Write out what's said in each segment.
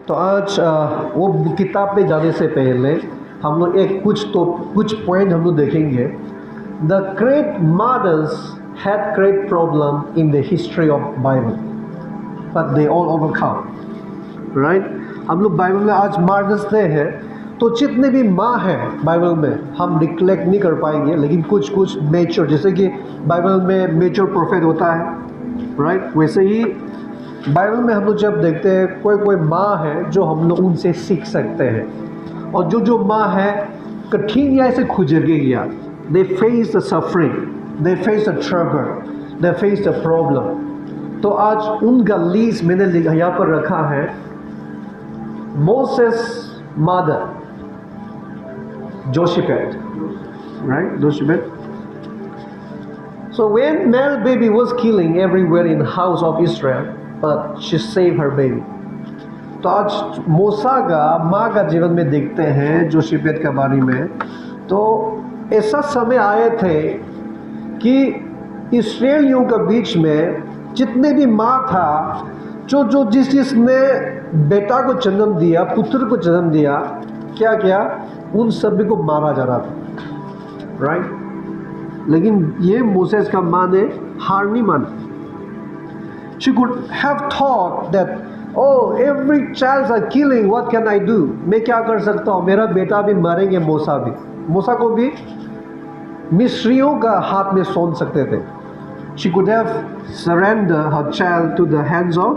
तो आज वो किताब पे जाने से पहले हम लोग कुछ पॉइंट हम लोग देखेंगे। The great mothers had great problem in the history of Bible but they all overcome, right. हम लोग बाइबल में आज मदर्स डे है, तो जितने भी माँ हैं बाइबल में हम रिकलेक्ट नहीं कर पाएंगे, लेकिन कुछ मेच्योर, जैसे कि बाइबल में मेच्योर प्रोफेट होता है, राइट, वैसे ही बाइबल में हम लोग जब देखते हैं कोई माँ है जो हम लोग उनसे सीख सकते हैं। और जो माँ है कठिनाई से गुजर गई, they face the suffering, they face the trouble, they face the problem. तो आज उनका लिस्ट मैंने यहाँ पर रखा है। Moses mother Jochebed, right? Joshebed. So when male baby was killing everywhere in the house of Israel, but she saved her baby. तो आज मूसा का माँ का जीवन में देखते हैं जोशेफेट के बारे में। तो ऐसा समय आए थे कि इस्राएलियों के बीच में जितने भी माँ था, जो जिसने बेटा को जन्म दिया, पुत्र को जन्म दिया, क्या किया, उन सभी को मारा जा रहा था, राइट। लेकिन ये मोसेस का माँ ने हार नहीं मानी। She could have thought that, oh, every child are killing, what can I do? मैं क्या कर सकता हूँ, मेरा बेटा भी मरेंगे, मूसा को भी मिस्रियों का हाथ में सौंप सकते थे। She could have surrendered her child to the hands of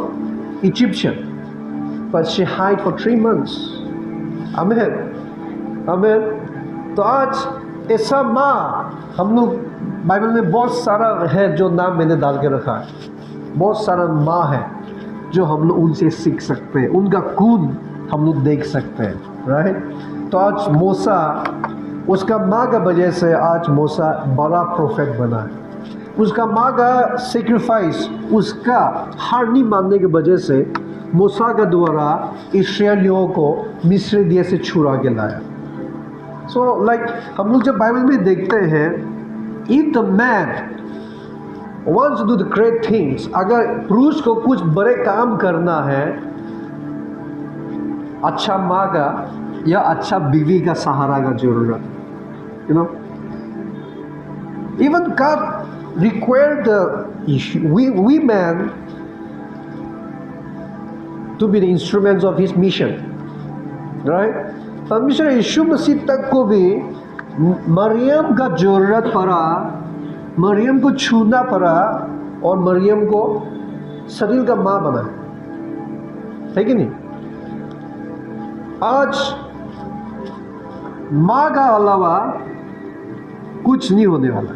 Egyptian, but she hid for 3 months. Amen. Amen. तो आज ऐसा माँ हम लोग बाइबल में बहुत सारा है जो नाम मैंने डाल के रखा है। बहुत सारा माँ है जो हम लोग उनसे सीख सकते हैं, उनका गुण हम लोग देख सकते हैं, राइट। तो आज मूसा, उसका माँ का वजह से आज मूसा बड़ा प्रोफेट बना है। उसका माँ का सेक्रीफाइस, उसका हार नहीं मानने की वजह से मूसा के द्वारा इस्राएलियों को मिस्र देश से छुड़ा के लाया। सो हम लोग जब बाइबल में देखते हैं, if the man wants to do the great things, अगर पुरुष को कुछ बड़े काम करना है, अच्छा माँ का या अच्छा बीवी का सहारा का जरूरत, you know, even God required the women to be the instruments of His mission, right? परमेश्वर यीशु मसीह तक को भी मरियम का जरूरत पड़ा, मरियम को छूना पड़ा और मरियम को शरीर का माँ बना, है कि नहीं। आज माँ का अलावा कुछ नहीं होने वाला।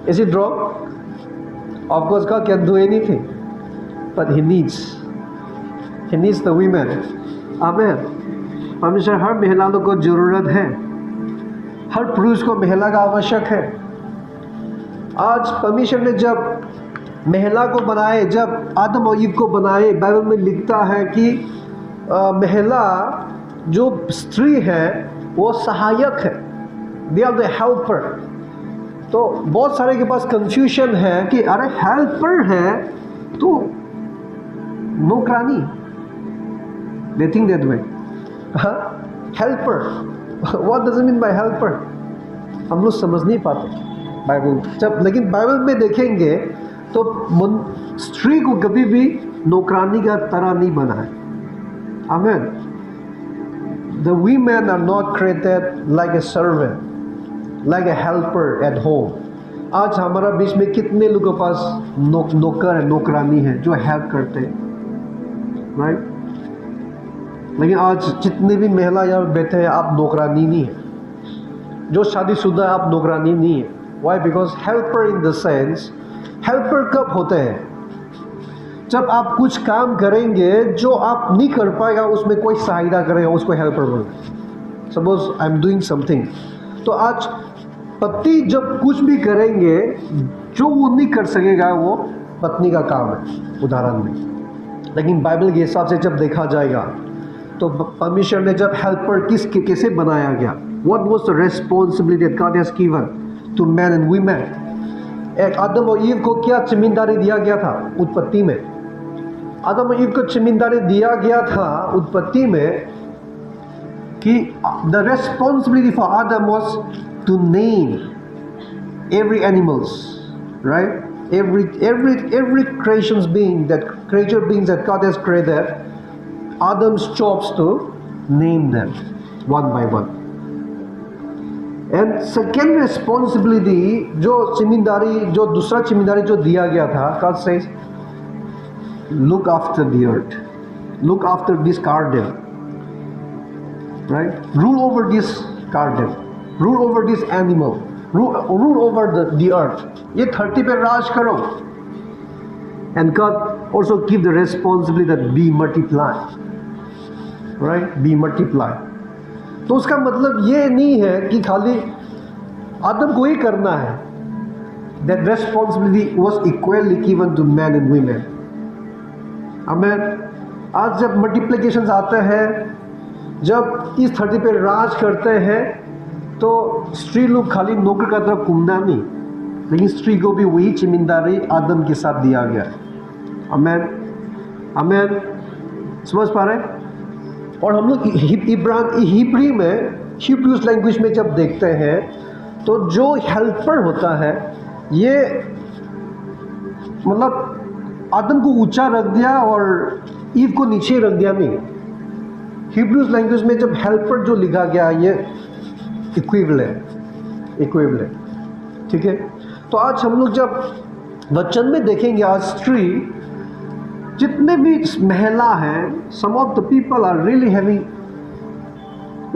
Is it wrong? Of course God can do anything, but He needs the women. Amen. परमेश्वर हर महिला को जरूरत है, हर पुरुष को महिला का आवश्यक है। आज परमेश्वर ने जब महिला को बनाए, जब आदम और ईव को बनाए, बाइबल में लिखता है कि महिला जो स्त्री है वो सहायक है, दे आर द हेल्पर। तो बहुत सारे के पास कंफ्यूजन है कि अरे हेल्पर है तो नौकरानी, they think that way. Helper, what does it mean by helper, हम लोग समझ नहीं पाते बाइबल जब। लेकिन बाइबल में देखेंगे तो स्त्री को कभी भी नौकरानी का तरह नहीं बना है। आमीन। The women are not created like a servant, like a helper at home. आज हमारा बीच में कितने लोगों के पास नौकर है, नौकरानी है जो हेल्प करते हैं, राइट। लेकिन आज जितने भी महिला यहाँ बैठे हैं, आप नौकरानी नहीं है। जो शादीशुदा है, आप नौकरानी नहीं है। Why? Because helper in the sense, helper कब होते हैं? जब आप कुछ काम करेंगे जो आप नहीं कर पाएगा, उसमें कोई सहायता करेगा, उसको हेल्पर बोलते। Suppose I am doing something, तो आज पति जब कुछ भी करेंगे जो वो नहीं कर सकेगा, वो पत्नी का काम है उदाहरण में। लेकिन बाइबल के हिसाब से जब देखा जाएगा तो परमेश्वर ने जब हेल्पर कैसे बनाया गया, what was the responsibility that God has given to man and women. एक आदम और ईव को क्या जिम्मेदारी दिया गया था उत्पत्ति में? आदम और ईव को जिम्मेदारी दिया गया था उत्पत्ति में कि the responsibility for Adam was to name every animals, right? Every creature beings that God has created, Adam's jobs to name them one by one. And second responsibility, जो दूसरा जिम्मेदारी जो दिया गया था, God says, look after the earth, look after this garden, right? Rule over this garden, rule over this animal, rule over the earth. ये 30 पे राज करो. And God also give the responsibility that be multiply, right? Be multiply. तो उसका मतलब ये नहीं है कि खाली आदम को ही करना है. That responsibility was equally given to men and women. Amen. आज जब मल्टीप्लिकेशंस आते हैं, जब इस 30 पे राज करते हैं, तो स्त्री लोग खाली नौकर का तरफ घूमना नहीं, लेकिन स्त्री को भी वही जिम्मेदारी आदम के साथ दिया गया है. आमेन, आमेन. समझ पा रहे हैं? और हम लोग हिब्रूज लैंग्वेज में जब देखते हैं, तो जो हेल्पर होता है, ये मतलब आदम को ऊंचा रख दिया और ईव को नीचे रख दिया नहीं. हिब्रूज लैंग्वेज में जब हेल्पर जो लिखा गया, ये इक्विवेलेंट, ठीक है. तो आज हम लोग जब वचन में देखेंगे, आज स्त्री जितने भी महिला हैं, some of the people are really having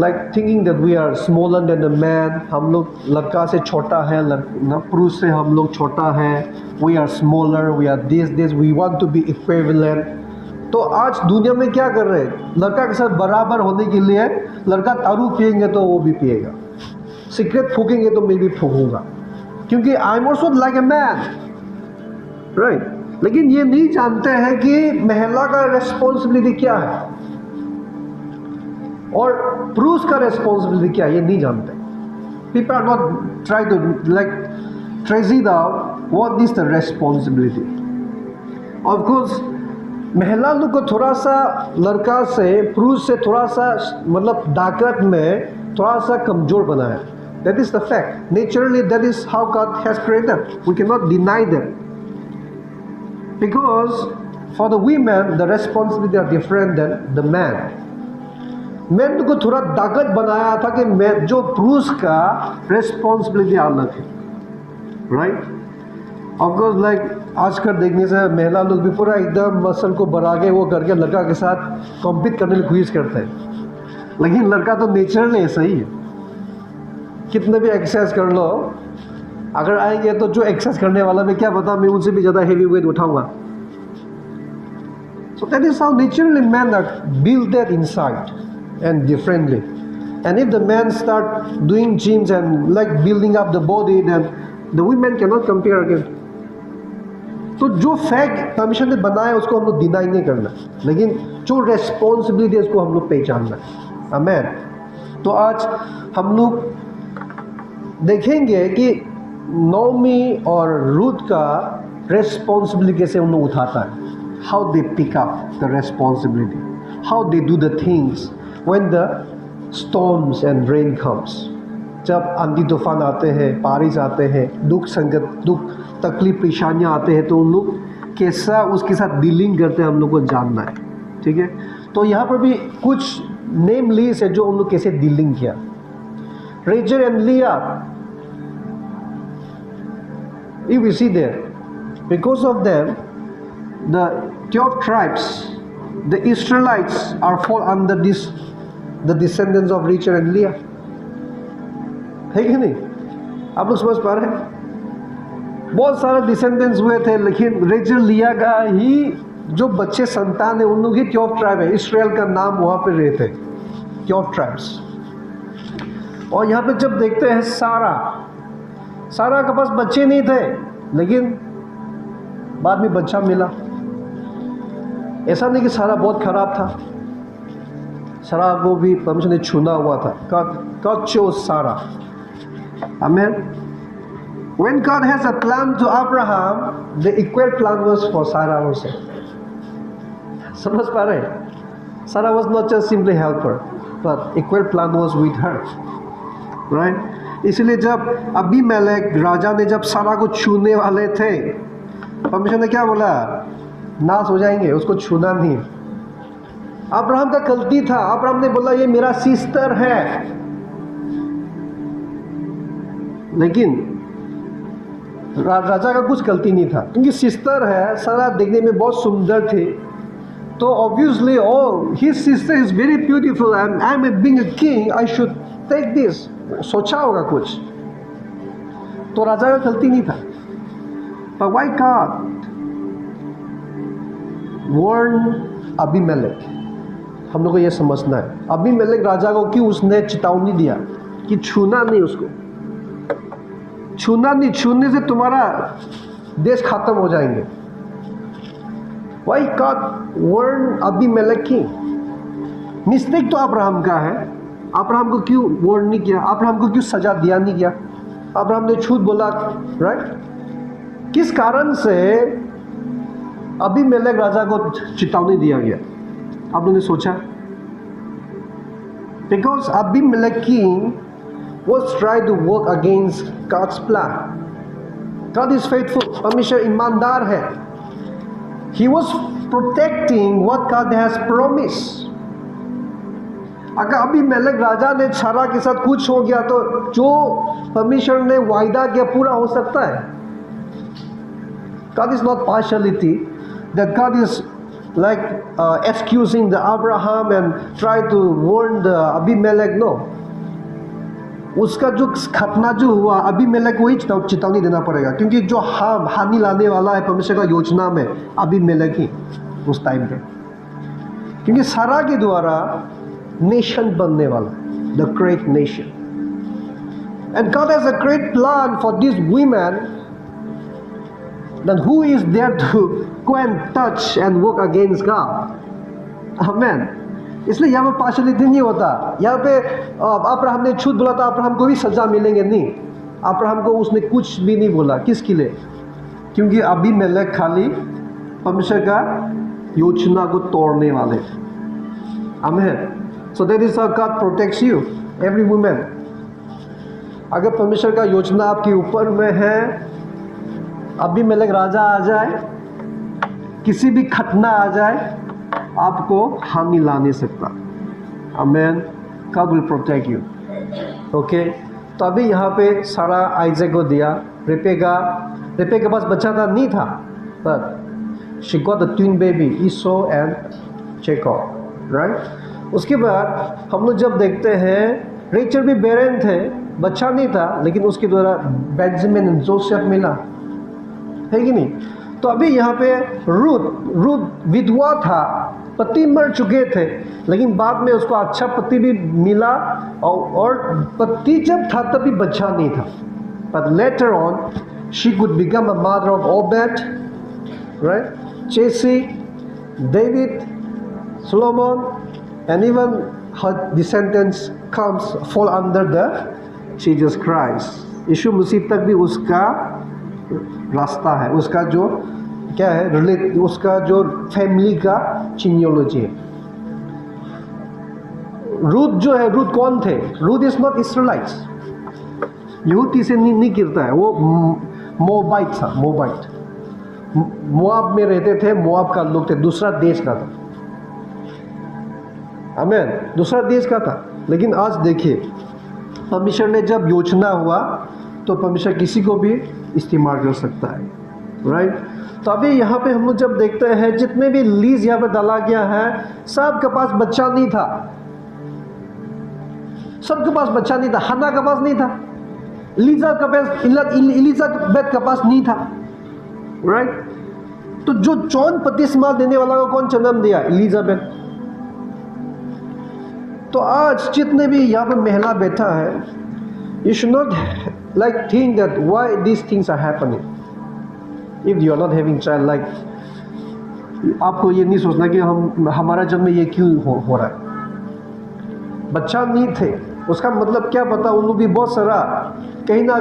like thinking that we are smaller than the man. हम लोग लड़का से छोटा है, पुरुष से हम लोग छोटा है. We are smaller, we are this, we want to be equivalent. तो आज दुनिया में क्या कर रहे हैं? लड़का के साथ बराबर होने के लिए, लड़का दारू पिएंगे तो वो भी पिएगा, सिगरेट फूकेंगे तो मैं भी फूकूंगा, क्योंकि I am also like a man, right. लेकिन ये नहीं जानते हैं कि महिला का रेस्पॉन्सिबिलिटी क्या है और पुरुष का रेस्पॉन्सिबिलिटी क्या है, ये नहीं जानते. People are not try to like trace it out what is the responsibility. Of course महिला लोग को थोड़ा सा लड़का से, पुरुष से थोड़ा सा मतलब ताकत में थोड़ा सा कमजोर बना है. That is the fact. Naturally, that is how God has created. We cannot deny that. Because for the women, the responsibility are different than the man. Men को थोड़ा ताकत बनाया था कि जो पुरुष का responsibility अलग है, right? Of course, like आजकल देखने से महिला लोग भी पूरा एकदम मसल को बढ़ा के वो करके लड़का के साथ कॉम्पीट करने की कोशिश करते हैं. लेकिन लड़का तो नेचुरली ऐसा ही है. कितने भी एक्सरसाइज कर लो, अगर आएंगे तो जो एक्सरसाइज करने वाला मैं क्या पता, मैं उनसे भी ज़्यादा हेवी वेट उठाऊंगा. So that is how naturally men are built that inside and differently. And if the men start doing gyms and like building up the body, then the women cannot compare again. तो जो fact permission ने बनाया उसको हम लोग deny नहीं करना, लेकिन जो रेस्पॉन्सिबिलिटी है उसको हम लोग पहचानना. आमेन. तो आज हम लोग देखेंगे कि नोमी और रूथ का रेस्पॉन्सिबिलिटी कैसे उन लोग उठाता है. How they pick up the responsibility, how they do the things when the storms and rain comes. जब आंधी तूफान आते हैं, बारिश आते हैं, दुख तकलीफ परेशानियाँ आते हैं, तो उन लोग कैसा उसके साथ डीलिंग करते हैं हम लोग को जानना है. ठीक है. तो यहाँ पर भी कुछ नेम लिस्ट है जो उन लोग कैसे डीलिंग किया. रेचल एंड लिया, if we see there, because of them the 12 tribes, the Israelites are fall under this, the descendants of Rachel and Leah. है कि नहीं? आप लोग समझ पा रहे हैं? बहुत सारे डिसेंडेंट्स हुए थे, लेकिन रेचल लिया का ही जो बच्चे संतान है उन लोग ही 12 ट्राइब है. इसराइल का नाम वहाँ पे रहे थे, 12 ट्राइब्स. और यहाँ पे जब देखते हैं सारा के पास बच्चे नहीं थे, लेकिन बाद में बच्चा मिला. ऐसा नहीं कि सारा बहुत खराब था, सारा को भी परमेश्वर ने चुना हुआ था. God chose Sarah. Amen. When God has a plan to Abraham, the equal plan was for Sarah also. समझ पा रहे? Sarah was not just simply helper, but equal plan was with her, right? इसलिए जब Abimelech राजा ने जब सारा को छूने वाले थे, परमेश्वर ने क्या बोला? नाश हो जाएंगे, उसको छूना नहीं। अब्राहम का गलती था, अब्राहम ने बोला ये मेरा सिस्टर है, लेकिन राजा का कुछ गलती नहीं था, क्योंकि सिस्टर है, सारा देखने में बहुत सुंदर थी, तो obviously oh his sister is very beautiful, I am being a king, I should take this, सोचा होगा कुछ, तो राजा का गलती नहीं था। पर व्हाई गॉड वार्न अबीमेलेक? हम लोग को यह समझना है, अबीमेलेक राजा को क्यों उसने चेतावनी दिया कि छूना नहीं उसको, छूना नहीं, छूने से तुम्हारा देश खत्म हो जाएंगे। Why God warned अबीमेलेक की? मिस्टेक तो अब्राहम का है, अब्राहम को क्यों वार्न नहीं किया, अब्राहम को क्यों सजा दिया नहीं किया? अब्राहम ने झूठ बोला, राइट? किस कारण से अबीमेलेक राजा को चेतावनी दिया गया? आप लोगों ने सोचा? Because Abimelech king was trying to work against God's plan. God is faithful, परमेश्वर ईमानदार है। He was protecting what God has promised. अगर अबीमेलेक राजा ने सारा के साथ कुछ हो गया तो जो परमेश्वर ने वायदा किया पूरा हो सकता है। God is not partiality, that God is like excusing the Abraham and try to warn the Abimelech. No, उसका जो घटना जो हुआ अबीमेलेक को ही चेतावनी देना पड़ेगा, क्योंकि जो हानि लाने वाला है परमेश्वर का योजना में अबीमेलेक ही उस टाइम पे, क्योंकि सारा के द्वारा नेशन बनने वाला, the great nation, and God has a great plan for this women, then who is there to go and touch and work against God? Amen. इसलिए यहाँ पे पार्शलिटी नहीं होता। यहाँ पे अब्राहम ने झूठ बोला था, अब्राहम को भी सजा मिलेंगे नहीं। अब्राहम को उसने कुछ भी नहीं बोला, किसके लिए? क्योंकि अबीमेलेक खाली परमेश्वर का योजना को तोड़ने वाले थे। आमीन। So that is how God protects you, every woman. अगर परमेश्वर का योजना आपके ऊपर में है, अबीमेलेक राजा आ जाए, किसी भी घटना आ जाए, आपको हानि ला नहीं सकता। आमीन। God will protect you. Okay, तो अभी यहाँ पे सारा आइजैक को दिया। रेबेका के पास बच्चा था नहीं था, but she got the twin baby Esau and Jacob, right. उसके बाद हम लोग जब देखते हैं रेचल भी बैरन थे, बच्चा नहीं था, लेकिन उसके द्वारा बेंजामिन एंड जोसेफ मिला, है कि नहीं? तो अभी यहाँ पे रूथ विधवा था, पति मर चुके थे, लेकिन बाद में उसको अच्छा पति भी मिला, और पति जब था तभी बच्चा नहीं था, but later on she could become a mother of Obed, right? Jesse, David, Solomon, and even her descendants fall under the Jesus Christ. यीशु मसीह तक भी उसका रास्ता है, उसका जो क्या है उसका जो फैमिली का जीनियोलॉजी है। रूथ जो है, रूथ कौन थे? रूथ इज नॉट इस्राएलाइट्स, यहूदी से नहीं गिरता है, वो मोआबाइट था। मोआब में रहते थे, मोआब का लोग थे, दूसरा देश का था। आमीन, दूसरा देश का था। लेकिन आज देखिए, परमेश्वर ने जब योजना हुआ तो परमेश्वर किसी को भी इस्तेमाल कर सकता है, राइट। तो अभी यहाँ पे हम लोग जब देखते हैं, जितने भी लीज यहाँ पे डाला गया है, सबके पास बच्चा नहीं था, सबके पास बच्चा नहीं था। हन्ना के पास नहीं था, इलिजाबेथ के पास नहीं था, राइट। तो जो जॉन बपतिस्मा देने वाला को कौन जन्म दिया? इलिजाबेथ। तो आज जितने भी यहाँ पे महिला बैठा है, you should not like think that why these things are happening if you are not having child. Like आपको ये नहीं सोचना कि हमारा जन्म ये क्यों हो रहा है। बच्चा नहीं थे, उसका मतलब क्या पता, उन लोग भी बहुत सारा कहीं ना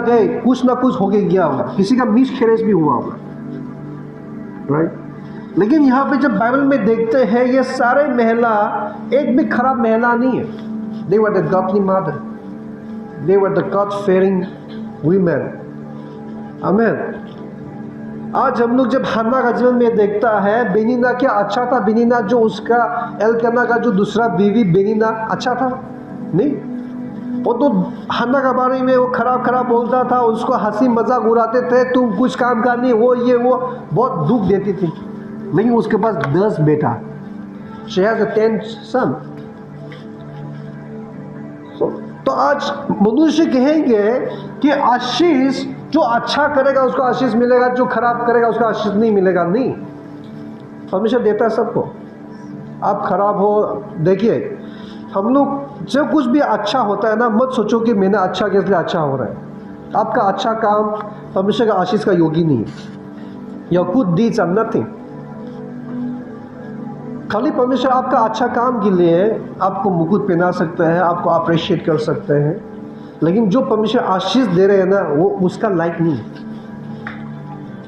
कुछ हो गया होगा, किसी का मिसकैरेज भी हुआ होगा, राइट। लेकिन यहाँ पे जब बाइबल में देखते हैं ये सारे महिला एक भी खराब महिला नहीं है. They were the godly mother. They were the God-fearing women. Amen. आज हम लोग जब हन्ना का जीवन में देखता है, बेनीना क्या अच्छा था? बेनीना जो उसका एल्काना का जो दूसरा बीवी बेनीना अच्छा था? नहीं. वो तो हन्ना के बारे में वो खराब बोलता था, उसको हंसी मजाक उड़ाते थे, तुम कुछ काम कर नहीं, वो ये वो बहुत दुख देती थी. लेकिन उसके पास 10 बेटा. She has a 10 son. तो आज मनुष्य कहेंगे कि आशीष जो अच्छा करेगा उसको आशीष मिलेगा, जो खराब करेगा उसका आशीष नहीं मिलेगा. नहीं, परमेश्वर देता है सबको. आप खराब हो, देखिए हम लोग जब कुछ भी अच्छा होता है ना, मत सोचो कि मैंने अच्छा किया इसलिए अच्छा हो रहा है. आपका अच्छा काम परमेश्वर का आशीष का योगी नहीं है. Your good deeds are nothing. खाली परमेश्वर आपका अच्छा काम के लिए आपको मुकुट पहना सकता है, आपको अप्रिशिएट कर सकते हैं, लेकिन जो परमेश्वर आशीष दे रहे हैं ना, वो उसका लायक नहीं.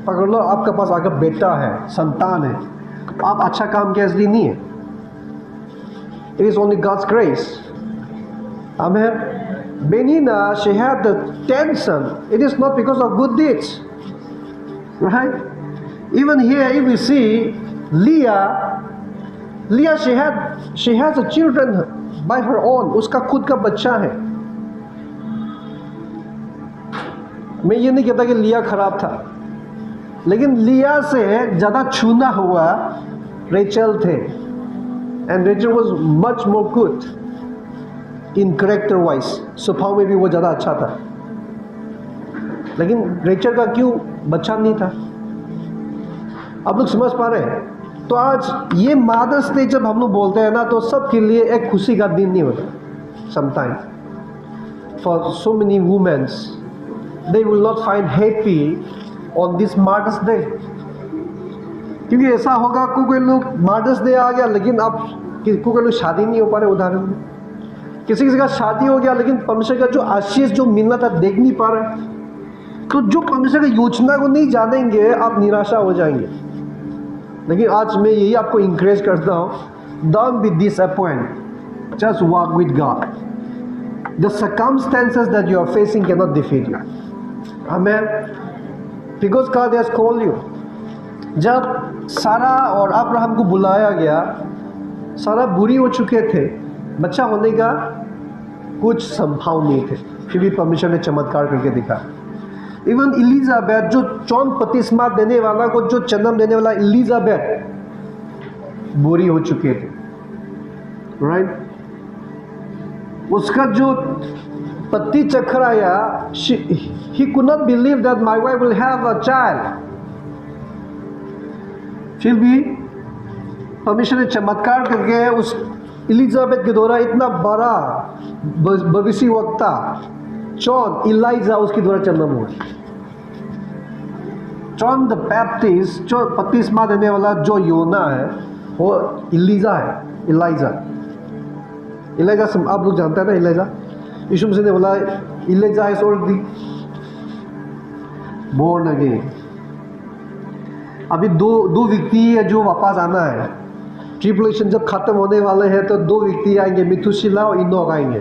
पकड़ लो, आपके पास अगर बेटा है, संतान है, आप अच्छा काम किया इसलिए नहीं है. It is only God's grace. Amen. Benina, she had the 10 sons. It is not because of good deeds, right? Even here, if we see Leah, she has a children by her own. उसका खुद का बच्चा है. मैं ये नहीं कहता कि लिया खराब था, लेकिन लिया से ज़्यादा छूना हुआ रेचल थे. And Rachel was much more good in character wise. स्वभाव में भी वो ज़्यादा अच्छा था, लेकिन रेचल का क्यों बच्चा नहीं था? आप लोग समझ पा रहे हैं? तो आज ये मदर्स डे जब हम लोग बोलते हैं ना, तो सबके लिए एक खुशी का दिन नहीं होता. Sometime for so many womens they will not find happy on this Mother's Day. क्योंकि ऐसा होगा, कोई लोग मदर्स डे आ गया लेकिन अब कोई लोग शादी नहीं हो पा रहे. उदाहरण में किसी का शादी हो गया लेकिन परमेश्वर का जो आशीष जो मिलना था देख नहीं पा रहे. तो जो परमेश्वर की योजना को नहीं जानेंगे, आप निराशा हो जाएंगे. लेकिन आज मैं यही आपको इंकरेज करता हूँ, don't be disappoint, just walk with God. The circumstances that you are facing cannot defeat you. Amen. Because God has called you. जब सारा और अब्राहम को बुलाया गया, सारा बुरी हो चुके थे, बच्चा होने का कुछ संभाव नहीं थे, फिर भी परमेश्वर ने चमत्कार करके दिखा. इवन इलिजाबेथ, जो जॉन बपतिस्मा देने वाला को जो जन्म देने वाला इलिजाबेथ, बुरी हो चुके थे, राइट. उसका जो पति चक्कर आया, he could not believe that my wife will have a child. फिर भी परमेश्वर ने चमत्कार करके उस इलिजाबेथ के द्वारा इतना बड़ा भविष्यवक्ता जॉन इलाइजा उसके द्वारा जन्म हुआ. जॉन द बैप्टिस्ट जो बपतिस्मा देने वाला जो योना है, वो इलाइजा आप लोग जानते हैं ना. इलाइजा, यीशु मसीह ने बोला Elijah is already born again. अभी दो व्यक्ति है जो वापस आना है. ट्रिबुलेशन जब खत्म होने वाले हैं तो 2 व्यक्ति आएंगे, मिथुशिला और इनोक आएंगे.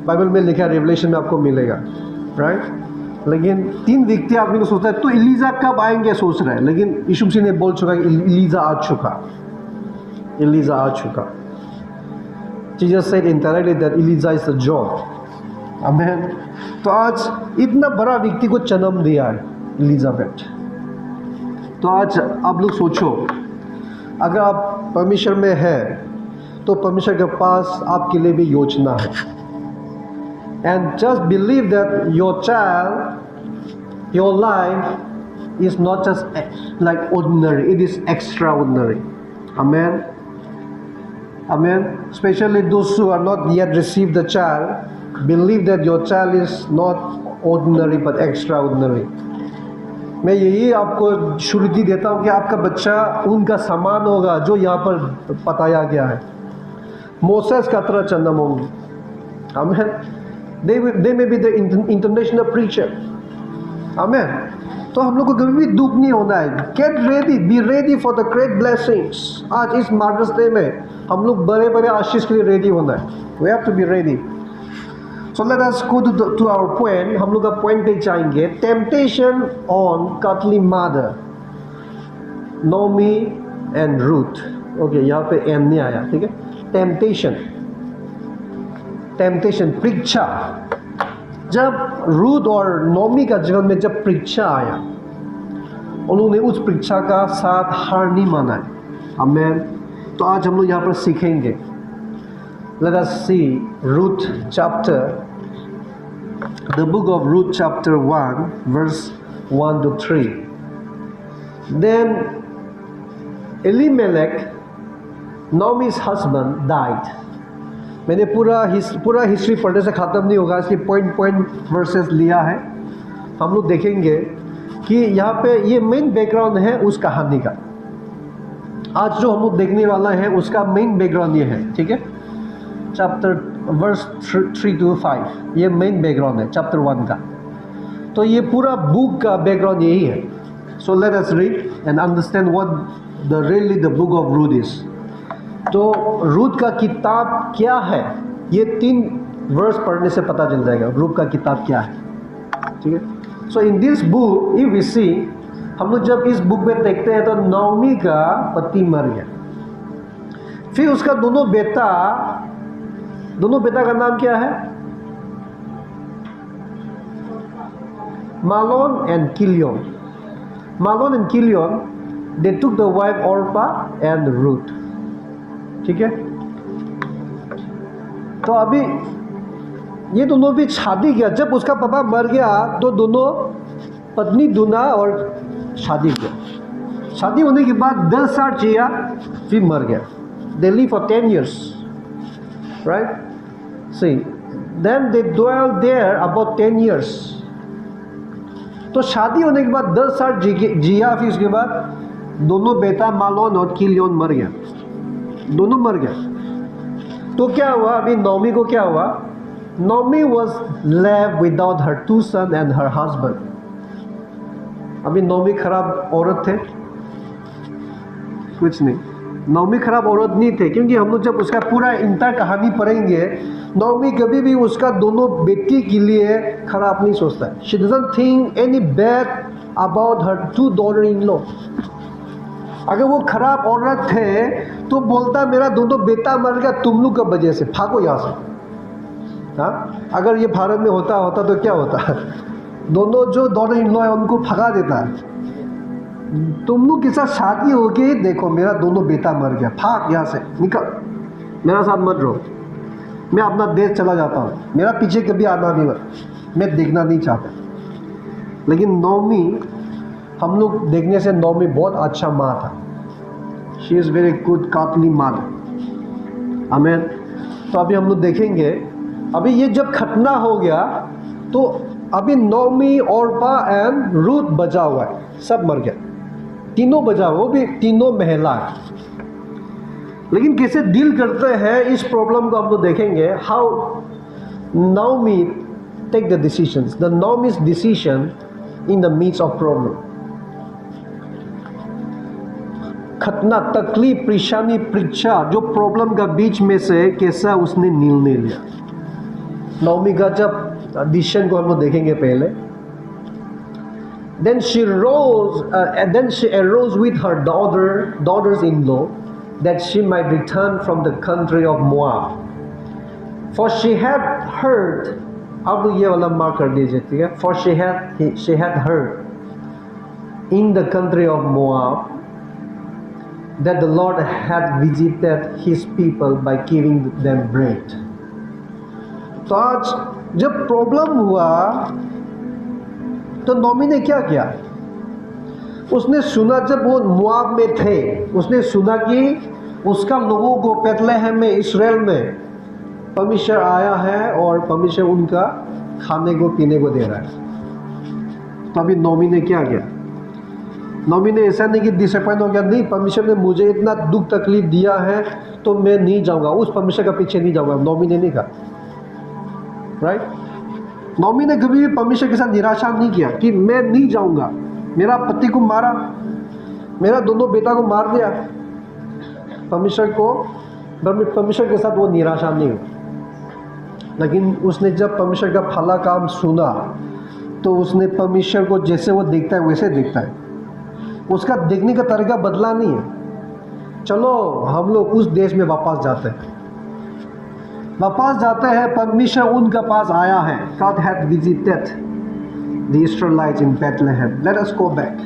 बाइबल में लिखा है, रेवलेशन में आपको मिलेगा, राइट. लेकिन 3 व्यक्ति आदमी को सोचता है तो इलीजा कब आएंगे सोच रहे हैं, लेकिन यीशु मसीह ने बोल चुका कि इलीजा आ चुका. Jesus said indirectly that Elijah is a John. Amen. तो आज इतना बड़ा व्यक्ति को जन्म दिया है इलिजाबेथ. तो आज आप लोग सोचो, अगर आप परमेश्वर में है तो परमेश्वर के पास आपके लिए भी योजना है. And just believe that your child, your life is not just like ordinary, it is extraordinary. Amen. Amen. Especially those who are not yet received the child, believe that your child is not ordinary but extraordinary. मैं यही आपको शुरुआती देता हूँ कि आपका बच्चा उनका समान होगा जो यहाँ पर बताया गया है. मोसेस का तरह जन्म होंगे. Amen. They may be the international preacher. Amen. तो हम लोग को कभी भी दुख नहीं होना है. Get ready, be ready for the great blessings. आज इस मदर्स डे में हम लोग बड़े बड़े आशीष के लिए रेडी होना है. We have to be ready. So let us go to our point. हम लोग का पॉइंट पे जाएंगे. Temptation on godly mother, Naomi and Ruth. Okay, यहाँ पे एन नहीं आया, ठीक है. टेम्पटेशन, परीक्षा. जब रूथ और नोमी का जीवन में जब परीक्षा आया, उन्होंने उस परीक्षा का साथ हार नहीं माना है. आमेन. तो आज हम लोग यहाँ पर सीखेंगे. Let us see Ruth chapter, the book of Ruth chapter 1 verse 1 to 3. Then Elimelech, Naomi's husband, died. मैंने पूरा हिस्ट्री पढ़ने से ख़त्म नहीं होगा, इसलिए पॉइंट वर्सेस लिया है. हम लोग देखेंगे कि यहाँ पे ये मेन बैकग्राउंड है उस कहानी का. आज जो हम लोग देखने वाला है उसका मेन बैकग्राउंड ये है, ठीक है. चैप्टर वर्स 3 to 5 ये मेन बैकग्राउंड है चैप्टर 1 का. तो ये पूरा बुक का बैकग्राउंड यही है. सो let us read and understand what the book of Ruth is. तो रूथ का किताब क्या है, ये 3 वर्स पढ़ने से पता चल जाएगा रूथ का किताब क्या है, ठीक है. So in this book if we see, हम लोग जब इस बुक में देखते हैं तो नौमी का पति मर गया. फिर उसका दोनों बेटा का नाम क्या है? Mahlon and Chilion. Mahlon and Chilion, they took the wife Orpah and Ruth, ठीक है. तो अभी ये दोनों भी शादी किया. जब उसका पापा मर गया तो दोनों पत्नी दुना और शादी किया. शादी होने के बाद 10 साल जिया, फिर मर गया. They live for 10 years, right? See, then they dwell there about 10 years. तो शादी होने के बाद 10 साल जिया, फिर उसके बाद दोनों बेटा मालोन और किलियन मर गया. दोनों मर गए. तो क्या हुआ? अभी नौमी को क्या हुआ? नौमी was left without her 2 sons and her husband. अभी नौमी खराब औरत थे? कुछ नहीं. नौमी खराब औरत नहीं थे, क्योंकि हम लोग जब उसका पूरा इंटर कहानी पढ़ेंगे, नौमी कभी भी उसका दोनों बेटी के लिए खराब नहीं सोचता. She doesn't think any bad about her 2 daughter-in-law. अगर वो खराब औरत थे तो बोलता मेरा दोनों बेटा मर गया तुम लोग का वजह से, भागो यहाँ से. हाँ, अगर ये भारत में होता तो क्या होता? दोनों जो डॉटर इन लॉ है उनको भगा देता है. तुम लोग के साथ शादी हो गई, देखो मेरा दोनों बेटा मर गया, भाग यहाँ से, निकल, मेरा साथ मत रहो, मैं अपना देश चला जाता हूँ, मेरा पीछे कभी आना नहीं, मैं देखना नहीं चाहता. लेकिन नौमी, हम लोग देखने से नौमी बहुत अच्छा माँ था. She is very good godly mother. Amen. तो अभी हम लोग देखेंगे. अभी ये जब खतना हो गया तो अभी नौमी, ऑर्पा एंड रूथ बचा हुआ है. सब मर गया, तीनों बचा हुआ, वो भी तीनों महिला है. लेकिन कैसे डील करते हैं इस प्रॉब्लम को हम लोग देखेंगे. How Naomi take the decisions, the Naomi's decision in the midst of problem. खतना, तकलीफ, परेशानी, परीक्षा, जो प्रॉब्लम का बीच में से कैसा उसने निर्णय लिया. नौमी का जब डिसीजन को हम लोग देखेंगे पहले. Then she arose with her daughters-in-law that she might return from the country of Moab. For she had heard, अब ये वाला मार्क कर दीजिए, ठीक है. For she had heard in the country of Moab that the Lord had visited His people by giving them bread. तो आज जब प्रॉब्लम हुआ तो नौमी ने क्या किया? उसने सुना, जब वो मोआब में थे, उसने सुना कि उसका लोगों को बेथलेहम में, इस्राएल में परमेश्वर आया है और परमेश्वर उनका खाने को पीने को दे रहा है. तो अभी नौमी ने क्या किया? नौमी ने ऐसा नहीं कि डिसअपॉइंट हो गया, नहीं परमेश्वर ने मुझे इतना दुख तकलीफ दिया है तो मैं नहीं जाऊंगा, उस परमेश्वर का पीछे नहीं जाऊंगा. नौमी ने नहीं कहा, राइट. नौमी ने कभी भी परमेश्वर के साथ निराशा नहीं किया कि मैं नहीं जाऊंगा, मेरा पति को मारा, मेरा दोनों बेटा को मार दिया। परमेश्वर के साथ वो निराशा नहीं हुई, लेकिन उसने जब परमेश्वर का भला काम सुना तो उसने परमेश्वर को जैसे वो देखता है वैसे देखता है। उसका देखने का तरीका बदला नहीं है। चलो हम लोग उस देश में वापस जाते हैं, परमेश्वर उनके पास आया है। God had visited the Israelites in Bethlehem. Let us go back.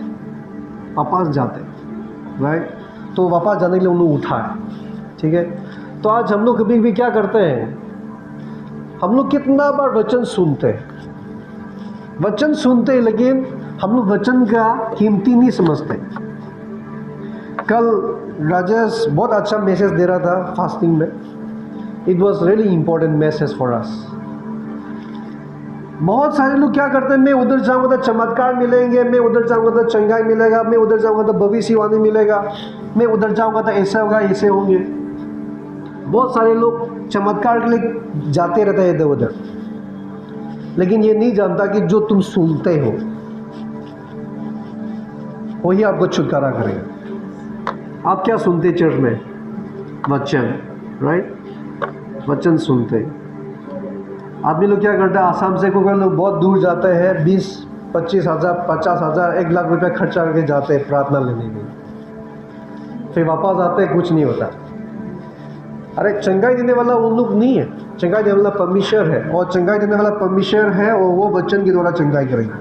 वापस जाते, राइट? तो वापस जाने के लिए उन्होंने उठाए, ठीक है। तो आज हम लोग कभी भी क्या करते हैं, हम लोग कितना बार वचन सुनते हैं, लेकिन हम लोग वचन का कीमती नहीं समझते। कल राजेश बहुत अच्छा मैसेज दे रहा था फास्टिंग में। It was really important message for us. बहुत सारे लोग क्या करते हैं, मैं उधर जाऊंगा तो चमत्कार मिलेंगे, मैं उधर जाऊंगा तो चंगाई मिलेगा, मैं उधर जाऊंगा तो भविष्यवाणी मिलेगा, मैं उधर जाऊंगा तो ऐसा होगा, ऐसे होंगे। बहुत सारे लोग चमत्कार के लिए जाते रहते हैं इधर उधर, लेकिन ये नहीं जानता कि जो तुम सुनते हो वही आपको छुटकारा करेगा। आप क्या सुनते चर्च में? वचन, राइट? वचन सुनते। आदमी लोग क्या करते हैं, आसाम से कोई लोग बहुत दूर जाते हैं, 20-25 हज़ार 50 हज़ार 1 लाख रुपया खर्चा करके जाते हैं प्रार्थना लेने के लिए, फिर वापस आते हैं, कुछ नहीं होता। अरे चंगाई देने वाला वो लोग नहीं है, चंगाई देने वाला परमेश्वर है, और चंगाई देने वाला परमेश्वर है और वो वचन के द्वारा चंगाई करेगा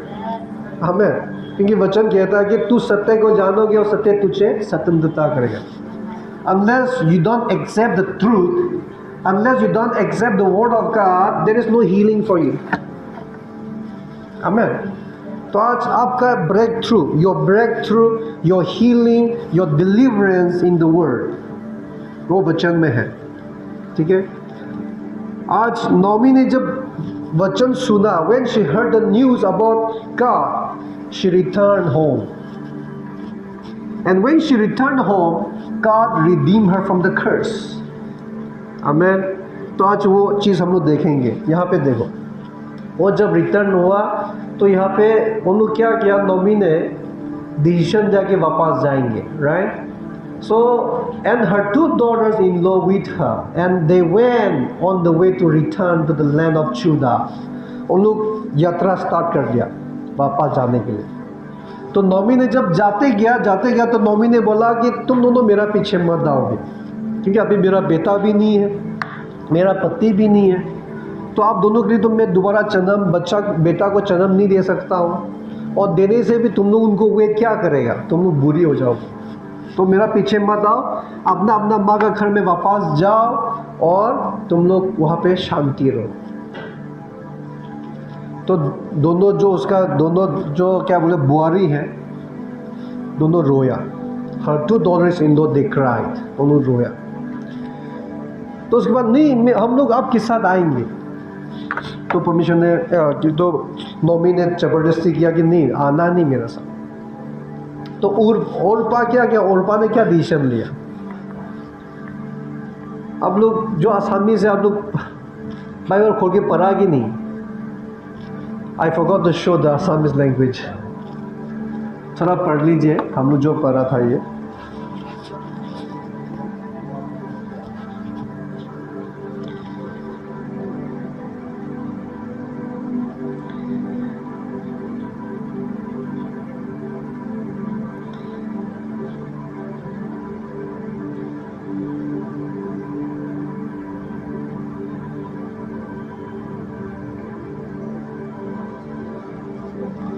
हमें। क्योंकि वचन कहता है कि तू सत्य को जानोगे और सत्य तुझे स्वतंत्रता करेगा। Unless you don't accept the truth, unless you don't accept the word of God, there is no healing for you. Amen. तो आज आपका breakthrough, your healing, your deliverance in the word, वो वचन में है, ठीक है। आज नौमी ने जब वचन सुना, when she heard the news about God, she returned home. And when she returned home, God redeemed her from the curse. Amen. तो आज वो चीज़ हम लोग देखेंगे। यहाँ पे देखो, वो जब रिटर्न हुआ तो यहाँ पे उन लोग क्या किया, नौमी ने डिसीजन जाके वापस जाएंगे, right? So and her 2 daughters-in-law with her, and they went on the way to return to the land of Judah. उन लोग यात्रा स्टार्ट कर दिया वापस जाने के लिए। तो नौमी ने जब जाते गया तो नौमी ने बोला कि तुम दोनों मेरा पीछे मत आओगे, क्योंकि अभी मेरा बेटा भी नहीं है, मेरा पति भी नहीं है, तो आप दोनों के लिए तो मैं दोबारा बेटा को जन्म नहीं दे सकता हूँ, और देने से भी तुम लोग उनको वे क्या करेगा, तुम लोग बुरी हो जाओगे। तो मेरा पीछे मत आओ, अपना माँ का घर में वापस जाओ और तुम लोग वहाँ पे शांति रहो। तो दोनों जो क्या बोले बुआरी है, दोनों रोया। Her 2 daughters-in-law they cried, दोनों रोया। तो उसके बाद नहीं, हम लोग आपके साथ आएंगे। तो परमेश्वर ने तो नौमी ने जबरदस्ती किया कि नहीं, आना नहीं मेरे साथ। तो ओरपा ओरपा ने क्या डिसीजन लिया? आप लोग जो आसामी से आप लोग बाइबल खोल के पढ़ा कि नहीं? I forgot to show the Assamese language. थोड़ा पढ़ लीजिए, हम लोग जो पढ़ा था ये।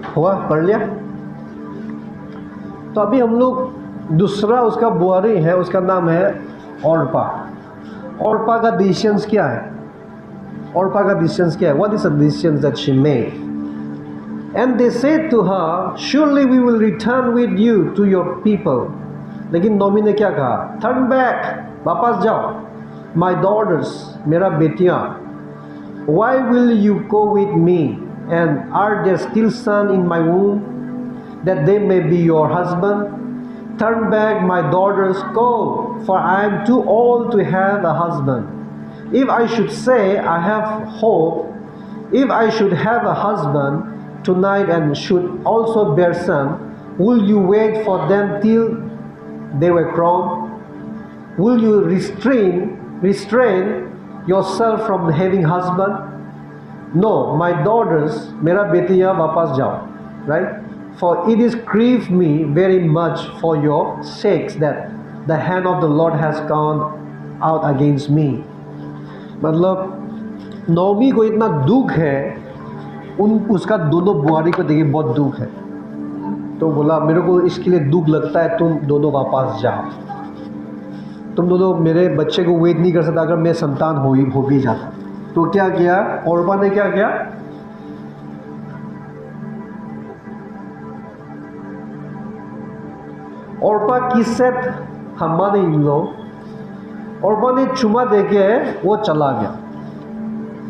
हुआ, पढ़ लिया? तो अभी हम लोग दूसरा उसका बुआरी है, उसका नाम है ओरपा। ओरपा का डिसीजंस क्या है? What is the decision that she made? And they said to her, surely we will return with you to your people. लेकिन नौमी ने क्या कहा? Turn back, वापस जाओ। My daughters, मेरा बेटियां, why will you go with me? And are there still sons in my womb, that they may be your husband? Turn back, my daughters, go, for I am too old to have a husband. If I should say I have hope, if I should have a husband tonight and should also bear son, Will you wait for them till they were grown? Will you restrain yourself from having husband? No, my daughters, मेरा बेटियाँ वापस जाओ, right? For it is grieved me very much for your sakes that the hand of the Lord has gone out against me. मतलब नौमी को इतना दुख है, उसका दोनों बुआरी को देखिए बहुत दुख है, तो बोला मेरे को इसके लिए दुख लगता है, तुम दोनों वापस जाओ, तुम दोनों मेरे बच्चे को वेट नहीं कर सकता अगर मैं संतान हो भी जाता। तो क्या किया ओर्पा ने, क्या किया? ओर्पा किसेट हमारे इन लोग, ओर्पा ने चुमा देके वो चला गया,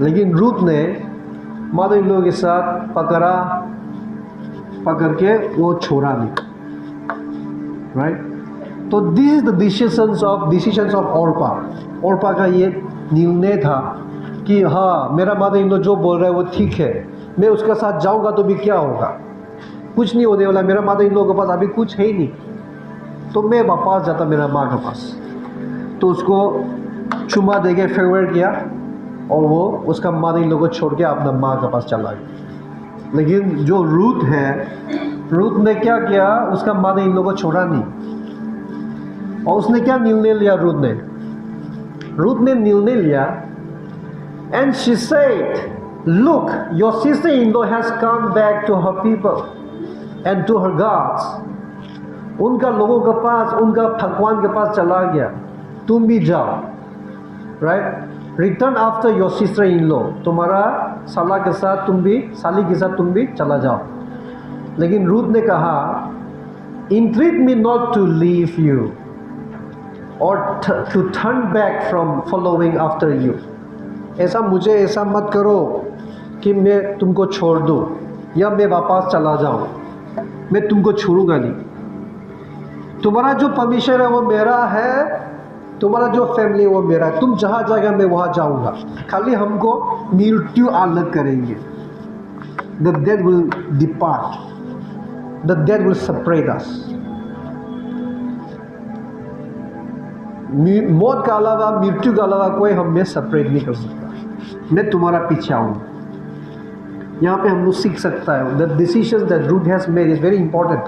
लेकिन रूथ ने मदर इन लोगों के साथ पकड़ के वो छोड़ा नहीं, राइट? तो this is the decisions of Orpah. Orpah का ये निर्णय था कि हाँ, मेरा मदर इन लॉ जो बोल रहा है वो ठीक है, मैं उसके साथ जाऊंगा तो भी क्या होगा, कुछ नहीं होने वाला, मेरा मदर इन लॉ के पास अभी कुछ है ही नहीं, तो मैं वापस जाता मेरा माँ के पास। तो उसको चुमा दे के फेवर किया और वो उसका मदर इन लॉ को छोड़ के अपना माँ के पास चला गया। लेकिन जो रूथ है, रूथ ने क्या किया, उसका मदर इन लॉ को छोड़ा नहीं, और उसने क्या निर्णय लिया? रूथ ने निर्णय लिया, and she said, look, your sister-in-law has come back to her people and to her gods. उनका लोगों के पास, उनका भगवान के पास चला गया, तुम भी जाओ, right? Return after your sister-in-law, तुम्हारा साला के साथ तुम भी, साली के साथ तुम भी चला जाओ। लेकिन रूथ ने कहा, entreat me not to leave you or to turn back from following after you. ऐसा मत करो कि मैं तुमको छोड़ दूँ या मैं वापस चला जाऊँ, मैं तुमको छोड़ूंगा नहीं। तुम्हारा जो परमिशन है वो मेरा है, तुम्हारा जो फैमिली है वो मेरा है, तुम जहाँ जाएगा मैं वहाँ जाऊँगा, खाली हमको मृत्यु अलग करेंगे। The death will depart, the death will separate us. मौत का अलावा, मृत्यु का अलावा कोई हमें सेपरेट नहीं कर सकता। मैं तुम्हारा पीछे आऊँगा। यहाँ पे हम लोग सीख सकता है, the decision that Ruth has made is very important.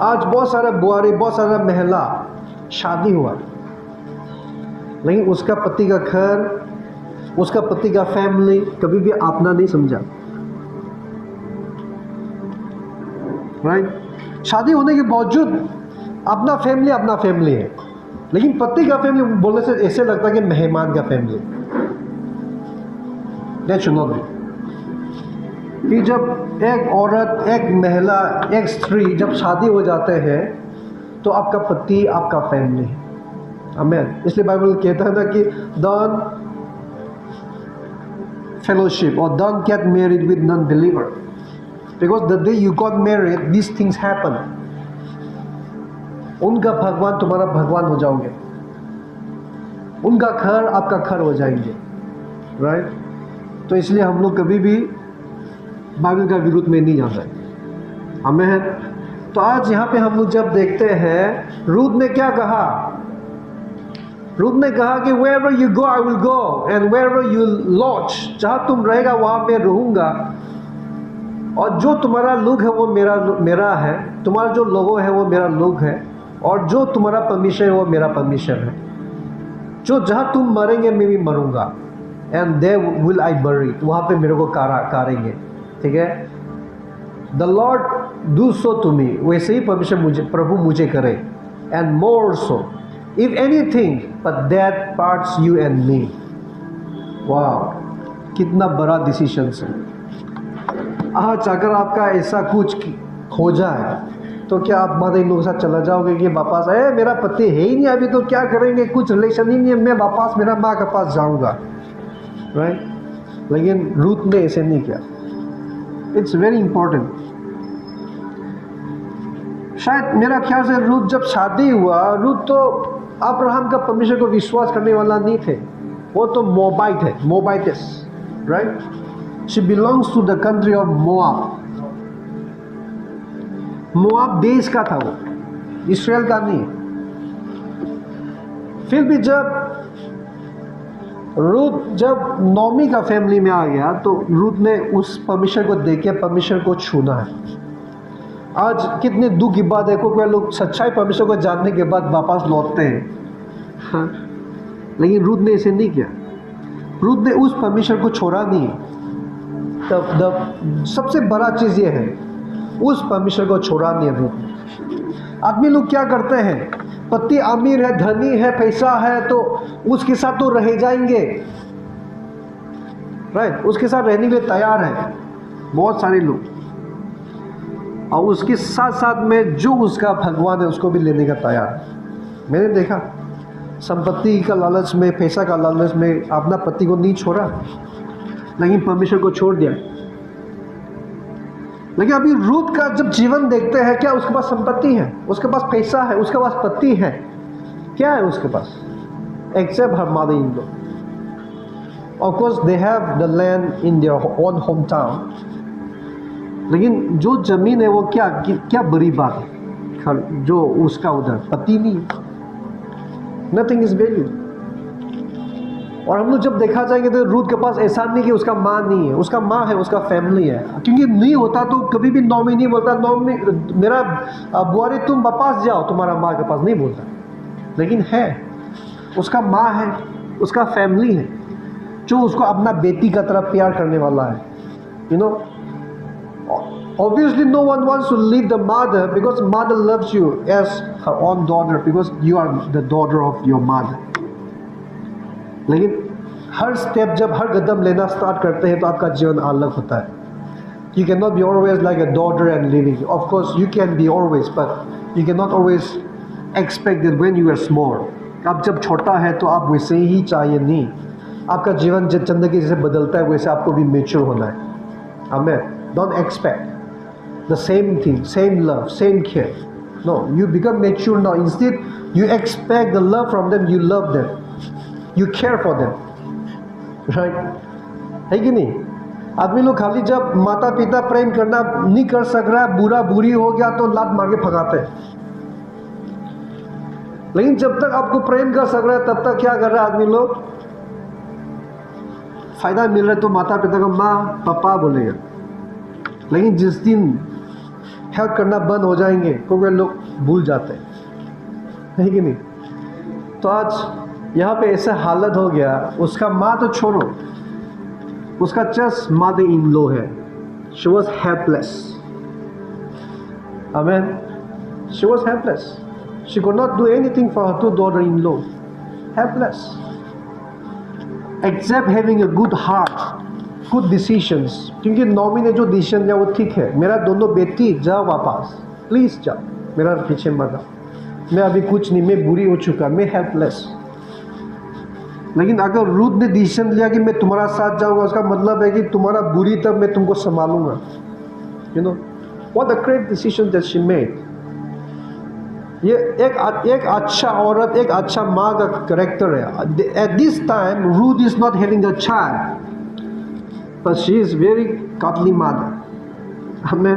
आज बहुत सारा बुआरी, बहुत सारा महिला शादी हुआ, लेकिन उसका पति का घर, उसका पति का फैमिली कभी भी अपना नहीं समझा, राइट? शादी होने के बावजूद अपना फैमिली है, लेकिन पति का फैमिली बोलने से ऐसे लगता है कि मेहमान का family. That should not be. कि जब एक औरत, एक महिला, एक स्त्री जब शादी हो जाते हैं तो आपका पति आपका फैमिली है। आमीन। इसलिए बाइबल कहता है ना कि डोंट फेलोशिप और don't get married with non believer, because the day you got married this things happen. उनका भगवान तुम्हारा भगवान हो जाओगे, उनका घर आपका घर हो जाएंगे, राइट? तो इसलिए हम लोग कभी भी बाइबल का विरुद्ध में नहीं जाता है। आमीन। तो आज यहाँ पे हम लोग जब देखते हैं, रूथ ने क्या कहा? रूथ ने कहा कि wherever you go I will go and wherever you lodge, जहाँ तुम रहेगा वहाँ मैं रहूँगा, और जो तुम्हारा लोग है वो मेरा है, तुम्हारा जो लोगों है वो मेरा लोग है, और जो तुम्हारा परमिशन है वो मेरा परमिशन है। जो जहाँ तुम मरेंगे मैं भी मरूंगा, and there will I bury, वहाँ पे मेरे को कारेंगे, ठीक है? The Lord do so to me, वैसे ही परमिशन प्रभु मुझे करे, and more so if anything but that parts you and me. वाह, कितना बड़ा डिसीजन है। आज अगर आपका ऐसा कुछ हो जाए तो क्या आप मदर इन लोगों के साथ चला जाओगे कि वापस, मेरा पति है ही नहीं अभी तो क्या करेंगे, कुछ रिलेशन ही नहीं है, मैं वापस मेरा माँ के पास जाऊंगा, राइट? लेकिन रूथ ने ऐसे नहीं किया। It's very important. शायद मेरा ख्याल से रूथ जब शादी हुआ, रूथ तो अब्राहम का परमेश्वर को विश्वास करने वाला नहीं थे, वो तो मोबाइट है, Moabitess, right? She belongs to the country of Moab. Moab देश का था वो, इस्राएल का नहीं। फिर भी जब नॉमी का फैमिली में आ गया तो रूथ ने उस परमिशन को देख के परमिशन को छूना है। आज कितने दुख की बात है, कोई लोग सच्चाई परमिशन को जानने के बाद वापस लौटते हैं, हाँ। लेकिन रूथ ने इसे नहीं किया। रूथ ने उस परमिशन को छोड़ा नहीं। तब सबसे बड़ा चीज़ ये है, उस परमिशन को छोड़ा नहीं है रूथ। आदमी लोग क्या करते हैं, पति अमीर है, धनी है, पैसा है तो उसके साथ तो रह जाएंगे, राइट, उसके साथ रहने के लिए तैयार है बहुत सारे लोग, और उसके साथ साथ में जो उसका भगवान है उसको भी लेने का तैयार है। मैंने देखा संपत्ति का लालच में, पैसा का लालच में अपना पति को नहीं छोड़ा, लेकिन परमेश्वर को छोड़ दिया। लेकिन अभी रूथ का जब जीवन देखते हैं, क्या उसके पास संपत्ति है, उसके पास पैसा है, उसके पास पति है, क्या है उसके पास, except her mother in law. Of course they have the land in their own home town, लेकिन जो जमीन है वो क्या बड़ी बात है, जो उसका उधर पति नहीं, नथिंग इज वैल्यू। और हम लोग जब देखा जाएंगे तो रूथ के पास ऐसा नहीं कि उसका माँ नहीं है, उसका माँ है, उसका फैमिली है। क्योंकि नहीं होता तो कभी भी नॉमी नहीं बोलता, नॉमी मेरा बुआरी तुम वापस जाओ तुम्हारा माँ के पास, नहीं बोलता। लेकिन है, उसका माँ है, उसका फैमिली है जो उसको अपना बेटी का तरह प्यार करने वाला है। You know, obviously no one wants to leave the mother because mother loves you as her own daughter because you are the daughter of your mother. लेकिन हर स्टेप, जब हर कदम लेना स्टार्ट करते हैं तो आपका जीवन अलग होता है। You cannot be always like a daughter and living. Of course you can be always, but you cannot always expect that when you are small. आप जब छोटा है तो आप वैसे ही चाहिए नहीं। आपका जीवन जब जिंदगी जैसे बदलता है वैसे आपको भी मैच्योर होना है। Amen. Don't expect the same thing, same love, same care. No, you become mature now. Instead, you expect the love from them. You love them. You care for them. Right? है कि नहीं? आदमी लोग खाली जब माता पिता प्रेम करना नहीं कर सक रहा है, बुरा बुरी हो गया तो लात मार के भगाते हैं। लेकिन जब तक आपको प्रेम कर सक रहा है तब तक क्या कर रहा है आदमी लोग, फायदा मिल रहा है तो माता पिता को माँ पापा बोलेगा। लेकिन जिस दिन हेल्प करना बंद हो जाएंगे तो वे लोग भूल जाते हैं, है कि नहीं? तो आज यहाँ पे ऐसा हालत हो गया, उसका माँ तो छोड़ो, उसका जस्ट मदर इन लॉ है। She was helpless. Amen. She was helpless. She could not do anything for her to daughter in law. Helpless. Except having a good heart, good decisions. क्योंकि नॉमी ने जो decision लिया वो ठीक है। मेरा दोनों बेटी जाओ वापस, प्लीज़ जाओ, मेरा पीछे मत आओ, मैं अभी कुछ नहीं, मैं बुरी हो चुका, मैं हेल्पलेस। लेकिन अगर रूथ ने डिसीजन लिया कि मैं तुम्हारा साथ जाऊंगा, उसका मतलब है कि तुम्हारा बुरी तब मैं तुमको संभालूंगा। You know what a great decision that she made. ये एक अच्छा औरत, एक अच्छा माँ का कैरेक्टर है। At this time Ruth is not having a child, but she is very godly mother. हमें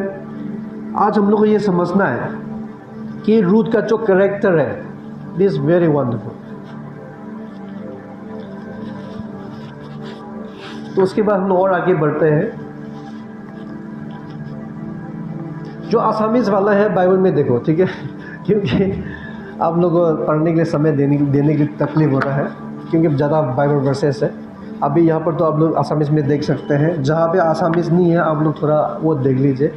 आज हम लोग को ये समझना है कि रूथ का जो कैरेक्टर है, this is very wonderful. तो उसके बाद हम लोग और आगे बढ़ते हैं। जो आसामीज वाला है बाइबल में देखो, ठीक है, क्योंकि आप लोग को पढ़ने के लिए समय देने की तकलीफ हो रहा है क्योंकि ज़्यादा बाइबल वर्सेस है। अभी यहाँ पर तो आप लोग आसामीज में देख सकते हैं, जहाँ पे आसामीज नहीं है आप लोग थोड़ा वो देख लीजिए,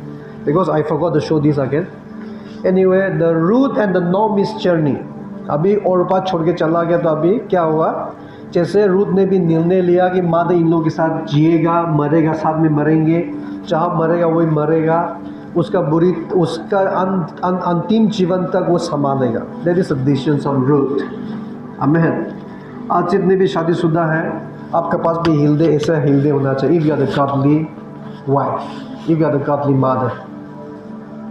because I forgot to show this again. Anyway, the Ruth and the Naomi's journey. अभी औरपा छोड़ के चला गया तो अभी क्या हुआ, जैसे रूथ ने भी निर्णय लिया कि मदर इन लोगों के साथ जिएगा, मरेगा, साथ में मरेंगे, जहाँ मरेगा वही मरेगा, उसका अंतिम जीवन तक वो संभालेगा। That is the decision of Ruth. Amen. आज जितने भी शादीशुदा हैं, आपके पास भी हिल्दे, ऐसा हिल्दे होना चाहिए। If you are the godly wife, if you are the godly mother,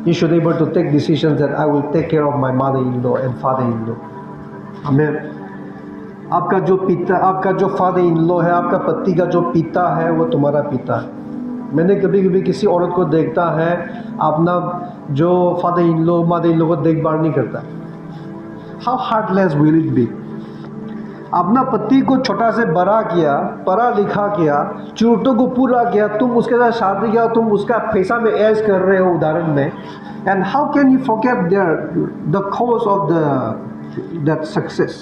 you should be able to take decisions that I will take care of my mother-in-law and father-in-law. Amen. आपका जो फादर इन लॉ है, आपका पति का जो पिता है, वो तुम्हारा पिता है। मैंने कभी कभी किसी औरत को देखता है अपना जो father in law mother in law को देखभाल नहीं करता। How heartless will it be. अपना पति को छोटा से बड़ा किया, पढ़ा लिखा किया, जरूरतों को पूरा किया, तुम उसके साथ शादी किया, तुम उसका पैसा में ऐश कर रहे हो उदाहरण में। And how can you forget there the cause of that success.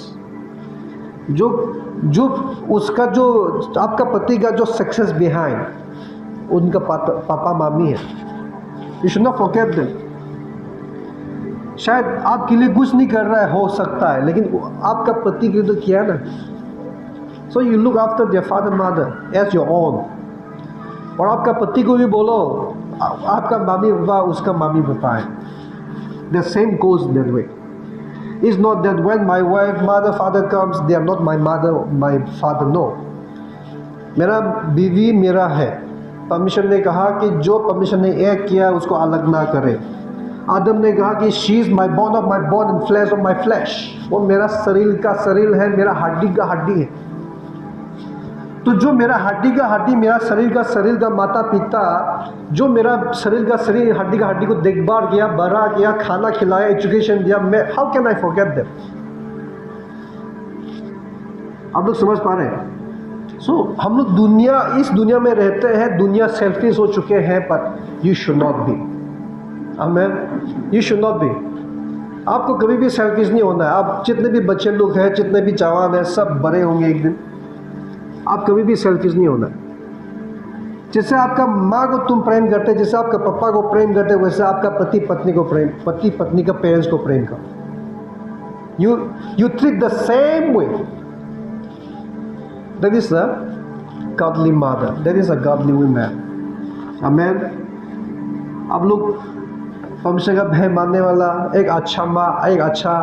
जो उसका जो आपका पति का जो सक्सेस बिहाइंड उनका पापा मामी है। You should not forget them. शायद आपके लिए कुछ नहीं कर रहा है, हो सकता है, लेकिन आपका पति के लिए तो किया ना। So you look after their father mother as your own. और आपका पति को भी बोलो आपका मामी पापा उसका मामी पापा है। The same goes that way. It's not that when my wife mother father comes they are not my mother my father, no। मेरा बीवी मेरा है। परमेश्वर ने कहा कि जो परमेश्वर ने एक किया उसको अलग ना करे। आदम ने कहा कि she is my bone of my bone and flash of my flash. वो मेरा शरीर का शरीर है, मेरा हड्डी का हड्डी है। तो जो मेरा हड्डी का हड्डी, मेरा शरीर का शरीर का माता पिता, जो मेरा शरीर का शरीर हड्डी का हड्डी को देखभाल किया, बड़ा किया, खाना खिलाया, एजुकेशन दिया, मैं how can I forget them. आप लोग समझ पा रहे हैं? सो हम लोग इस दुनिया में रहते हैं, दुनिया सेल्फिश हो चुके हैं, पर you should not be. Amen. You should not be. आपको कभी भी सेल्फिश नहीं होना है। आप जितने भी बच्चे लोग हैं, जितने भी जवान हैं, सब बड़े होंगे एक दिन। आप कभी भी सेल्फिश नहीं होना। जैसे आपका माँ को तुम प्रेम करते, जैसे आपका पापा को प्रेम करते, वैसे आपका पति पत्नी को प्रेम, पति पत्नी का पेरेंट्स को प्रेम करो। You treat the same way. That is the godly mother, that is a godly woman. Amen. आप लोग परमेश्वर का भय मानने वाला एक अच्छा माँ, एक अच्छा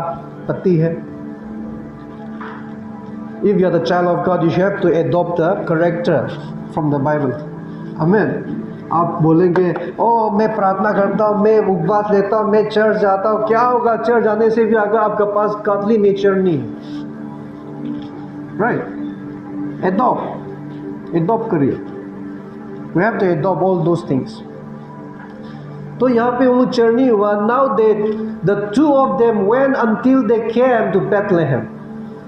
पति है। If you are the child of God, you have to adopt the character from the Bible. Amen. आप बोलेंगे ओ मैं प्रार्थना करता हूँ, मैं उपवास लेता हूँ, मैं चर्च जाता हूँ, क्या होगा चर्च जाने से भी अगर आपके पास godly नेचर नहीं है? Right? Adopt करिए। We have to adopt all those things. तो यहाँ पे वो चरनी हुआ। Now the two of them went until they came to Bethlehem.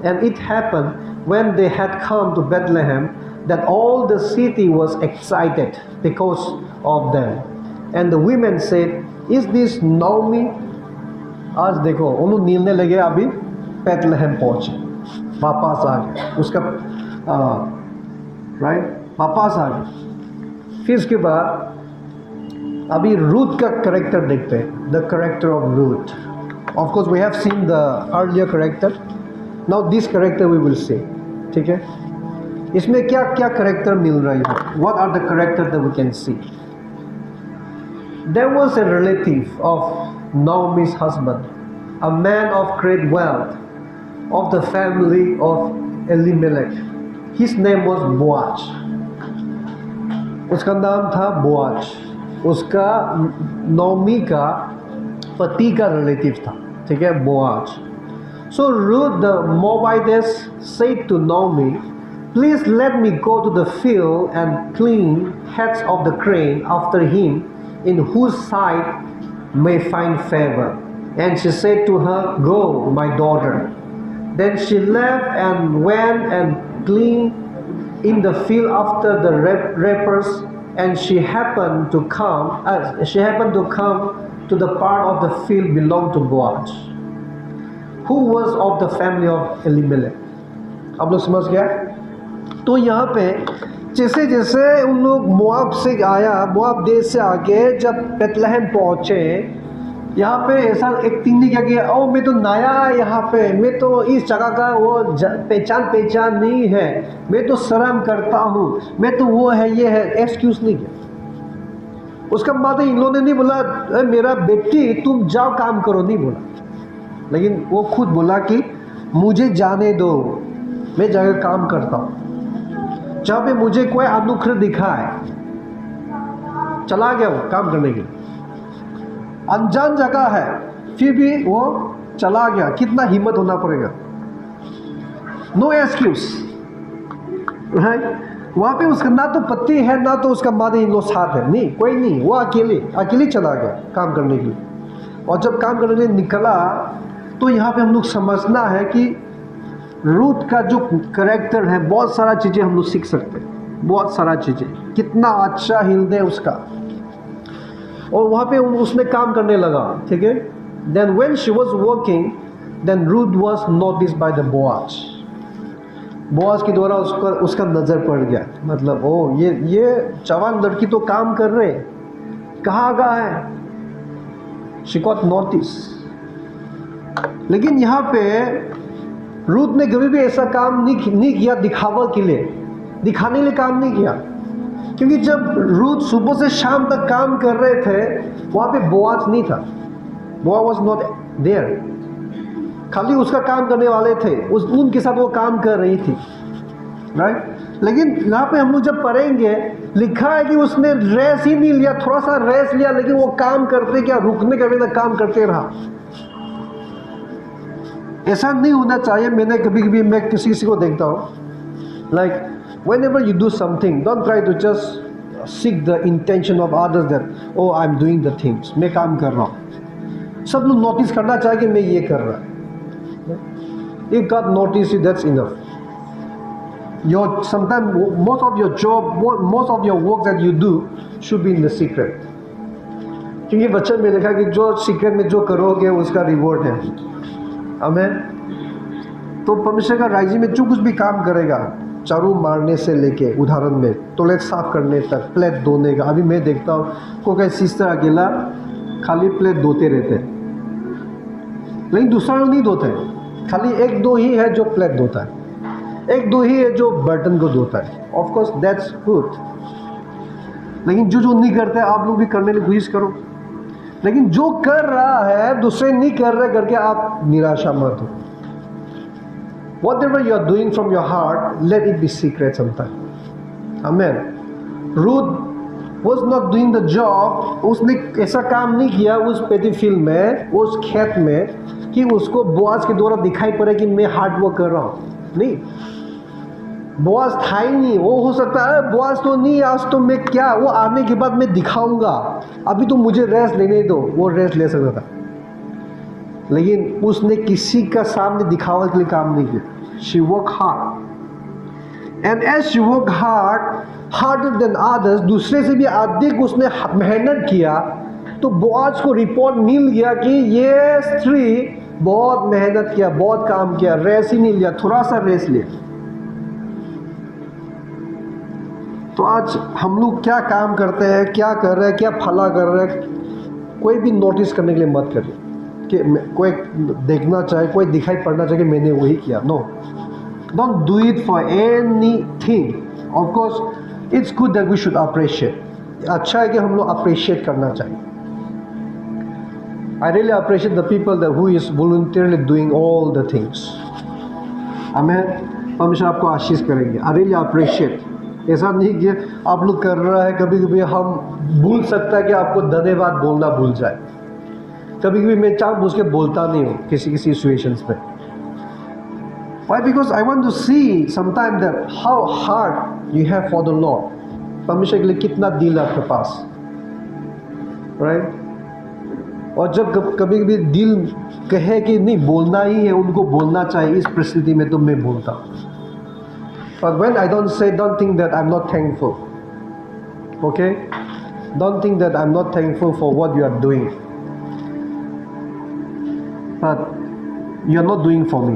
And it happened when they had come to Bethlehem that all the city was excited because of them. And the women said, "Is this Naomi?" आज देखो उन लोग नीलने लगे, अभी Bethlehem पहुंचे, वापस आ गए उसका राइट, वापस आ गए। फिर इसके बाद अभी रूथ का करेक्टर देखते हैं। The character of Ruth. Of course we have seen the earlier character. Now this character we will see। ठीक है, इसमें क्या क्या करेक्टर मिल रही है? What are the character that we can see? There was a relative of Naomi's husband, a man of great wealth, of the family of Elimelech. His name was Boaz। उसका नाम था बोआज। उसका नौमी का पति का relative था। ठीक है, Boaz. So Ruth the Moabitess said to Naomi, "Please let me go to the field and clean heads of the grain after him, in whose sight may find favor." And she said to her, "Go, my daughter." Then she left and went and gleaned in the field after the reapers, and she happened to come to the part of the field belonged to Boaz, who was of the family of Elimelech। आप लोग समझ गया? तो यहाँ पे जैसे जैसे उन लोग मोआब से आया, मोआब देश से आके जब बेथलेहम पहुँचे, यहाँ पे ऐसा एक तीन ने क्या किया, ओ मैं तो नया है यहाँ पे, मैं तो इस जगह का वो पहचान नहीं है, मैं तो शर्म करता हूँ, मैं तो वो है ये है, एक्सक्यूज नहीं किया। उसका बाद इन लोगों ने नहीं बोला मेरा बेटी तुम जाओ काम करो, नहीं बोला, लेकिन वो खुद बोला कि मुझे जाने दो, मैं जाकर काम करता हूँ। जहाँ पे मुझे कोई अनुग्रह दिखा है, चला गया वो काम करने के लिए। अनजान जगह है फिर भी वो चला गया। कितना हिम्मत होना पड़ेगा। No excuse, right. वहाँ पे उसका ना तो पति है ना तो उसका मदर इन लॉ साथ है, नहीं कोई नहीं, वो अकेले चला गया काम करने के लिए। और जब काम करने के लिए निकला तो यहाँ पे हम लोग समझना है कि रूथ का जो कैरेक्टर है, बहुत सारा चीज़ें हम लोग सीख सकते हैं, बहुत सारा चीज़ें, कितना अच्छा हृदय उसका। और वहाँ पे उसने काम करने लगा, ठीक है। Then when she was working, then Ruth was noticed by the Boaz के द्वारा उसका नज़र पड़ गया। मतलब ओ ये जवान लड़की तो काम कर रहे, कहाँ का है, शी गॉट नोटिस। लेकिन यहाँ पे रूथ ने कभी भी ऐसा काम नहीं किया दिखावा के लिए, दिखाने के लिए काम नहीं किया। क्योंकि जब रूथ सुबह से शाम तक काम कर रहे थे, वहाँ पे बोआज नहीं था, बोआज वाज नॉट देयर, खाली उसका काम करने वाले थे, उनके साथ वो काम कर रही थी, राइट। लेकिन यहाँ पे हम लोग जब पढ़ेंगे, लिखा है कि उसने रेस्ट ही नहीं लिया, थोड़ा सा रेस्ट लिया, लेकिन वो काम करते क्या, रुकने का बिना काम करते रहा। ऐसा नहीं होना चाहिए। मैंने कभी कभी मैं किसी को देखता हूँ, like whenever you do something, don't try to just seek the intention of others that oh I'm doing the things, मैं काम कर रहा हूँ। सब लोग नोटिस करना चाहिए कि मैं ये कर रहा हूँ। If God notice you, that's enough. Sometimes most of your job, most of your work that you do should be in the secret. क्योंकि वचन में लिखा कि जो सीक्रेट में जो करोगे उसका रिवॉर्ड है। आमीन। तो परमेश्वर का राज्य में जो कुछ भी काम करेगा, चारू मारने से लेके, उदाहरण में टॉयलेट साफ करने तक, प्लेट धोने का। अभी मैं देखता हूँ कोई सिस्टर अकेला खाली प्लेट धोते रहते, लेकिन दूसरा लोग नहीं धोते, खाली एक दो ही है जो प्लेट धोता है, एक दो ही है जो बर्तन को धोता है। ऑफ कोर्स दैट्स गुड, लेकिन जो नहीं करते आप लोग भी करने की कोशिश करो। लेकिन जो कर रहा है दूसरे नहीं कर रहे करके आप निराशा मत हो। Whatever you are doing from your heart, let it be secret sometime. Amen. Ruth was not doing the job. उसने ऐसा काम नहीं किया उस पेटी फील्ड में, उस खेत में, कि उसको बोआज के द्वारा दिखाई पड़े कि मैं हार्ड वर्क कर रहा हूँ। नहीं, बोआज था ही नहीं। वो हो सकता है बोआज तो नहीं, आज तो मैं क्या, वो आने के बाद मैं दिखाऊंगा, अभी तो मुझे रेस्ट लेने दो, वो रेस्ट ले सकता था। लेकिन उसने किसी का सामने दिखावा के लिए काम नहीं किया। She worked hard, and as she worked hard, harder than others, दूसरे से भी अधिक उसने मेहनत किया। तो बोआज को रिपोर्ट मिल गया कि ये स्त्री बहुत मेहनत किया, बहुत काम किया, रेस्ट ही नहीं लिया, थोड़ा सा रेस्ट लिया। तो आज हम लोग क्या काम करते हैं, क्या कर रहे हैं, क्या फला कर रहे हैं, कोई भी नोटिस करने के लिए मत करिए कि कोई देखना चाहे, कोई दिखाई पड़ना चाहिए कि मैंने वही किया। No, don't do it for anything. Of course it's good that we should appreciate. अच्छा है कि हम लोग अप्रिशिएट करना चाहिए। I really appreciate the people that who is voluntarily doing all the things. आमीन। परमेश्वर आपको आशीष करेंगे। I really appreciate. ऐसा नहीं कि आप लोग कर रहा है, कभी कभी हम भूल सकता है कि आपको धन्यवाद बोलना भूल जाए। कभी कभी मैं जानबूझ के बोलता नहीं हूँ किसी सिचुएशंस में। Why? Because I want to see sometimes that how hard you have for the Lord. परमेश्वर के लिए कितना दिल आपके पास, राइट? और जब कभी कभी दिल कहे कि नहीं बोलना ही है, उनको बोलना चाहिए इस परिस्थिति में, तो मैं बोलता हूँ। But when I don't say, don't think that I'm not thankful. Okay? Don't think that I'm not thankful for what you are doing. But you are not doing for me.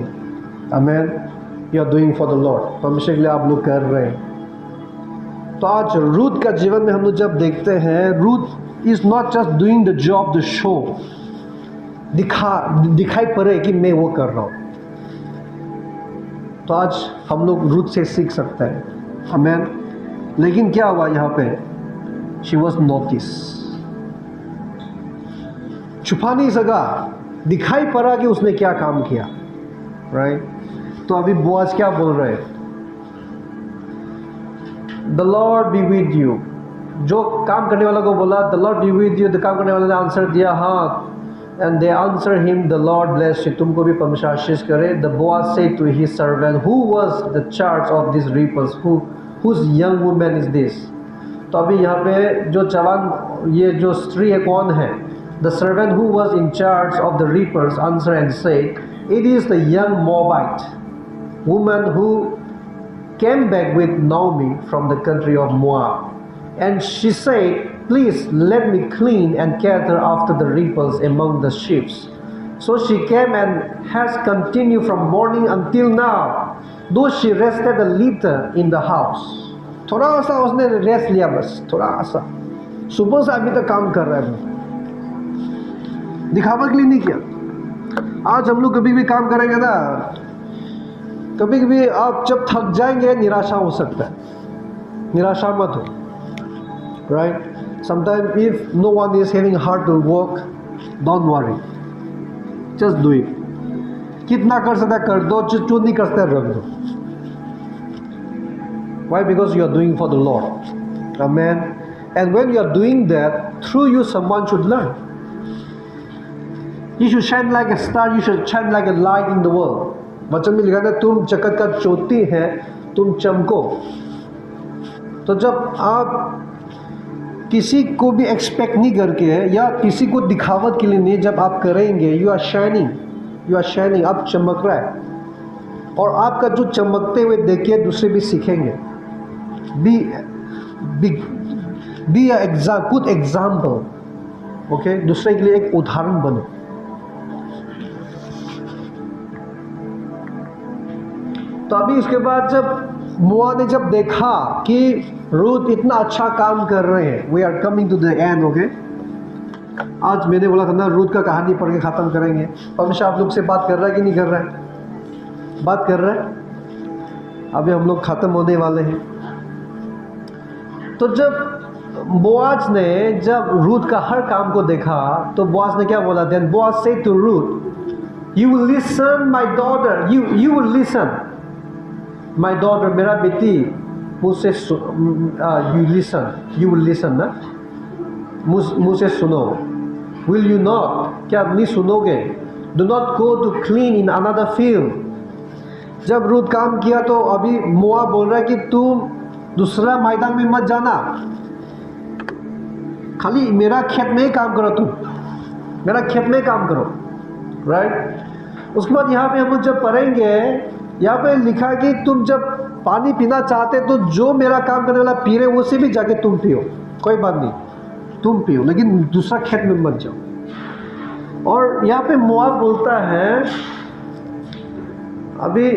Amen. You are doing for the Lord. परमेश्वर के लिए आप लोग कर रहे हैं। तो आज रूथ का जीवन में हम लोग जब देखते हैं, Ruth is not just doing the job, the show, दिखाई पड़े कि मैं वो कर रहा हूँ। तो आज हम लोग रूथ से सीख सकते हैं। आमीन। लेकिन क्या हुआ यहाँ पे? She was notice. छुपा नहीं सका, दिखाई पड़ा कि उसने क्या काम किया, राइट? तो अभी बोआज क्या बोल रहे हैं? The Lord be with you. जो काम करने वाला को बोला the Lord be with you, तो काम करने वाले ने आंसर दिया हाँ। And they answered him, the Lord bless you. तुमको भी परमेश्वर आशीष करे। The Boaz said to his servant, who was the charge of these reapers, whose young woman is this? तो अभी यहाँ पे जो जवान ये जो स्त्री है कौन है? The servant who was in charge of the reapers answered and said, it is the young Moabite woman who came back with Naomi from the country of Moab. And she said, please let me clean and gather after the reapers among the sheep. So she came and has continued from morning until now, though she rested a little in the house. थोड़ा सा उसने rest लिया, बस थोड़ा सा, सुबह से अभी तक काम कर रहा है, दिखावा के लिए नहीं किया। आज हम लोग कभी भी काम करेंगे ना, कभी कभी आप जब थक जाएंगे निराशा हो सकता है, निराशा मत हो, right? Sometimes if no one is having heart to work, don't worry, just do it. कितना कर सकता है कर दो, जो नहीं कर सकता रख दो। Why? Because you are doing for the Lord. Amen. And when you are doing that, through you someone should learn. You should shine like a star, you should shine like a light in the world. वचन में लिखा है तुम जगत का ज्योति है, तुम चमको। तो जब आप किसी को भी एक्सपेक्ट नहीं करके या किसी को दिखावट के लिए नहीं, जब आप करेंगे, यू आर शाइनिंग, आप चमक रहा है, और आपका जो चमकते हुए देखिए दूसरे भी सीखेंगे। Be a good example, okay, दूसरे के लिए एक उदाहरण बनो। तो अभी इसके बाद जब मुआ ने जब देखा कि रूथ इतना अच्छा काम कर रहे हैं, we are coming to the end, okay. आज मैंने बोला था ना रूथ का कहानी पढ़ के ख़त्म करेंगे। परमेश्वर आप लोग से बात कर रहा है कि नहीं कर रहा है? बात कर रहा है। अभी हम लोग ख़त्म होने वाले हैं। तो जब बोआज ने जब रूथ का हर काम को देखा तो बोआज ने क्या बोला? Then Boaz said to Ruth, you will listen my daughter, you will listen my daughter, मेरा बेटी मुझसे यू विल लिसन ना, मुझसे सुनो। विल यू नॉट, क्या नहीं सुनोगे? Do not go to clean in another field. जब रूथ काम किया तो अभी मोआ बोल रहा है कि तुम दूसरा मैदान में मत जाना, खाली मेरा खेत में ही काम करो, तुम मेरा खेत में काम करो, राइट। उसके बाद यहाँ पे हम जब पढ़ेंगे, यहाँ पे लिखा है कि तुम जब पानी पीना चाहते तो जो मेरा काम करने वाला पी रहे उसे भी जाके तुम पियो, कोई बात नहीं, तुम पियो, लेकिन दूसरा खेत में मत जाओ। और यहाँ पे मोआब बोलता है, अभी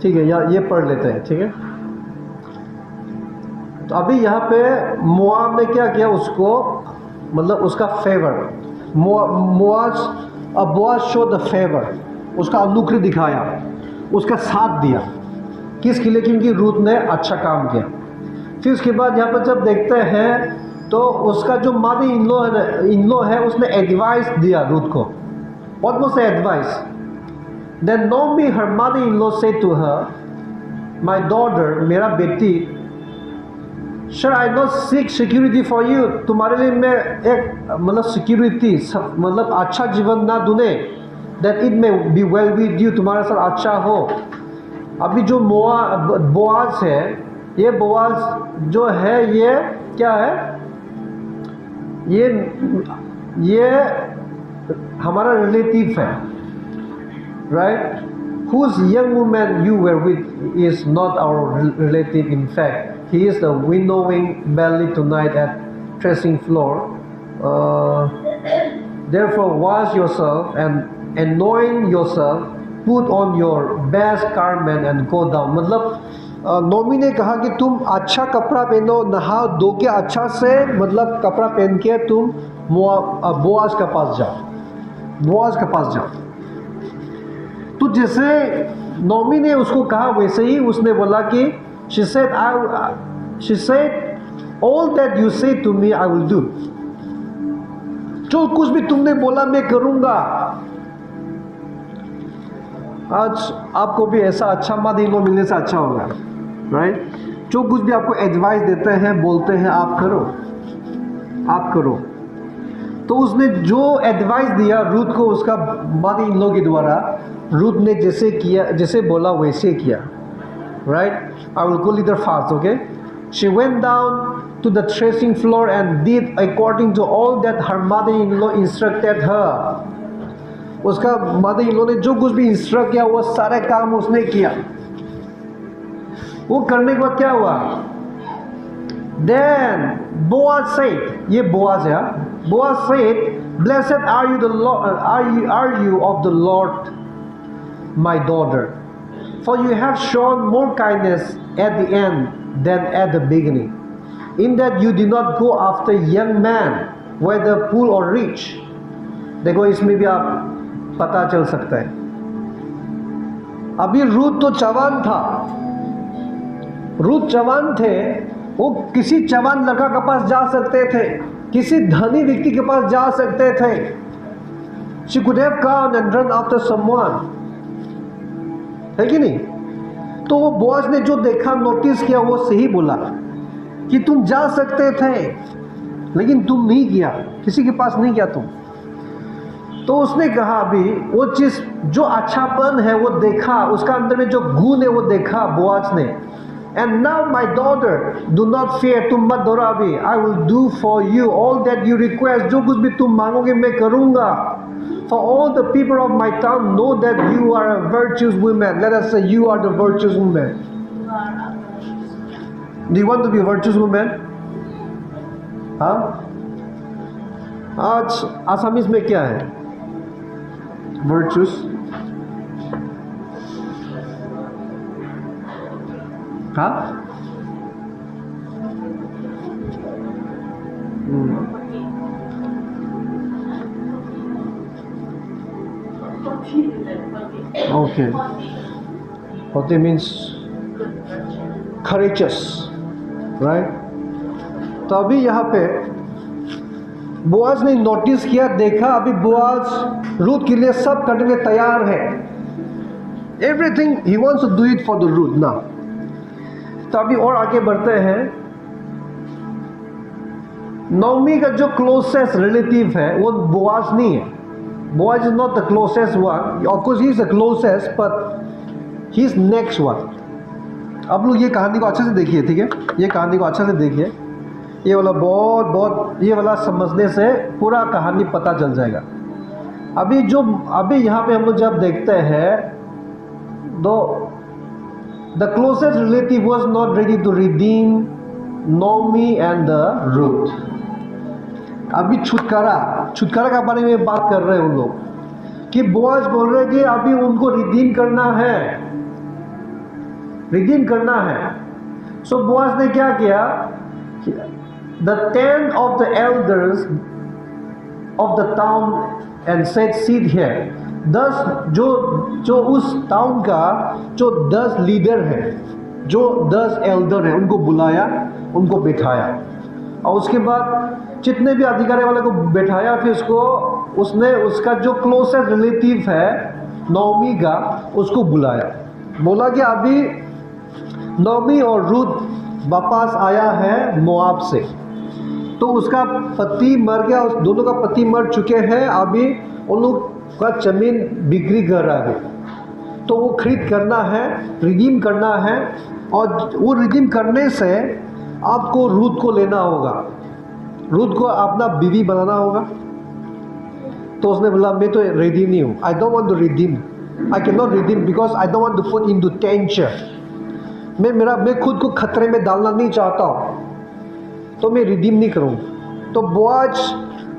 ठीक है, ये पढ़ लेते हैं, ठीक है। तो अभी यहाँ पे मोआब ने क्या किया? उसको मतलब उसका favour, Boaz show the favour, उसका अनुग्रह दिखाया, उसका साथ दिया। किसके लिए? क्योंकि रूथ ने अच्छा काम किया। फिर उसके बाद यहाँ पर जब देखते हैं तो उसका जो मदर इन लॉ है उसने एडवाइस दिया रूथ को। What was the advice? Then Naomi her mother in law said to her, my daughter, मेरा बेटी, Sir, I not seek security for you. तुम्हारे लिए मैं एक मतलब सिक्योरिटी, मतलब अच्छा जीवन ना दूने, that it may be well with you, तुम्हारे साथ अच्छा हो। अभी जो बोआज है, ये बोआज जो है ये क्या है? ये हमारा रिलेटिव है, right? Whose young woman you were with is not our relative. In fact, he is the winnowing barley tonight at threshing floor. Therefore, wash yourself and anoint yourself. Put on your best garment and go down. मतलब नोमी ने कहा कि तुम अच्छा कपड़ा पहनो, नहा धो के अच्छा से मतलब कपड़ा पहन के तुम बोआज के पास जाओ, बोआज के पास जाओ। तो जैसे नोमी ने उसको कहा वैसे ही उसने बोला कि she said all that you say to me I will do. जो कुछ भी तुमने बोला मैं करूँगा। आज आपको भी ऐसा अच्छा मदद मिलने से अच्छा होगा, राइट? जो कुछ भी आपको एडवाइस देते हैं, बोलते हैं, आप करो, आप करो। तो उसने जो एडवाइस दिया रूथ को उसका मदर इन लॉ के द्वारा, रूथ ने जैसे किया, जैसे बोला वैसे किया. Right? I will go a little fast, okay? She went down to the threshing floor and did according to all that her mother-in-law instructed her. उसका mother-in-law ने जो कुछ भी इंस्ट्रक्ट किया वो सारे काम उसने किया. वो करने के बाद क्या हुआ? Then Boaz said, ये Boaz है, Boaz said, "Blessed are you, the Lord, are you of the Lord, my daughter, for you have shown more kindness at the end than at the beginning, in that you did not go after young men, whether poor or rich." देखो इसमें भी आप पता चल सकता है. अभी Ruth तो जवान था, रूथ जवान थे, वो किसी जवान लड़का के पास जा सकते थे, किसी धनी व्यक्ति के पास जा सकते थे. She could have gone and run after someone, है कि नहीं? तो वो बॉस ने जो देखा, नोटिस किया, वो सही बोला कि तुम जा सकते थे लेकिन तुम नहीं किया, किसी के पास नहीं किया तुम. तो उसने कहा अभी वो चीज़ जो अच्छापन है वो देखा, उसका अंदर में जो गुण है वो देखा बॉस ने. And now my daughter, do not fear, तुम मत डरो अभी. I will do for you all that you request, जो कुछ भी तुम मांगोगे मैं करूँगा. For all the people of my town know that you are a virtuous woman. Let us say you are the virtuous woman. Do you want to be a virtuous woman? हाँ? आज Assamese में क्या है? Virtuous. हाँ? Okay. Pati means courageous, right? तो अभी यहाँ पे बोआज ने नोटिस किया, देखा अभी बोआज रूथ के लिए सब करने के तैयार है. Everything he wants to do it for the Ruth now. तो अभी और आगे बढ़ते हैं. नोमी का जो क्लोजेस्ट रिलेटिव है वो बोआज नहीं है. Boaz is not the closest one. Of course he is the closest, but he is next one. अब लोग ये कहानी को अच्छे से देखिए, ठीक है? ये कहानी को अच्छे से देखिए. ये वाला बहुत ये वाला समझने से पूरा कहानी पता चल जाएगा. अभी यहाँ पे हम लोग जब देखते हैं, दो the closest relative was not ready to redeem Naomi and the Ruth. अभी छुटकारा का बारे में बात कर रहे हैं उन लोग कि बोआज बोल रहे हैं कि अभी उनको रिडीम करना है. सो बोआज ने क्या किया? The 10 of the elders of the town and said, "Sit here." 10 जो उस टाउन का जो 10 लीडर है, जो 10 एल्डर है, उनको बुलाया, उनको बैठाया, और उसके बाद जितने भी अधिकारी वाले को बैठाया. फिर उसने उसका जो क्लोजेस्ट रिलेटिव है नोमी का, उसको बुलाया. बोला कि अभी नोमी और रूथ वापस आया है मोआब से, तो उसका पति मर गया, उस दोनों का पति मर चुके हैं. अभी उन लोग का जमीन बिक्री कर रहा है, तो वो खरीद करना है, रिडीम करना है, और वो रिडीम करने से आपको रूथ को लेना होगा, रूथ को अपना बीवी बनाना होगा. तो उसने बोला मैं तो रेडी नहीं हूँ. I don't want to redeem, I can not redeem because I don't want to put into tension. मैं खुद को खतरे में डालना नहीं चाहता हूँ, तो मैं रिडीम नहीं करूँगा. तो बोआज,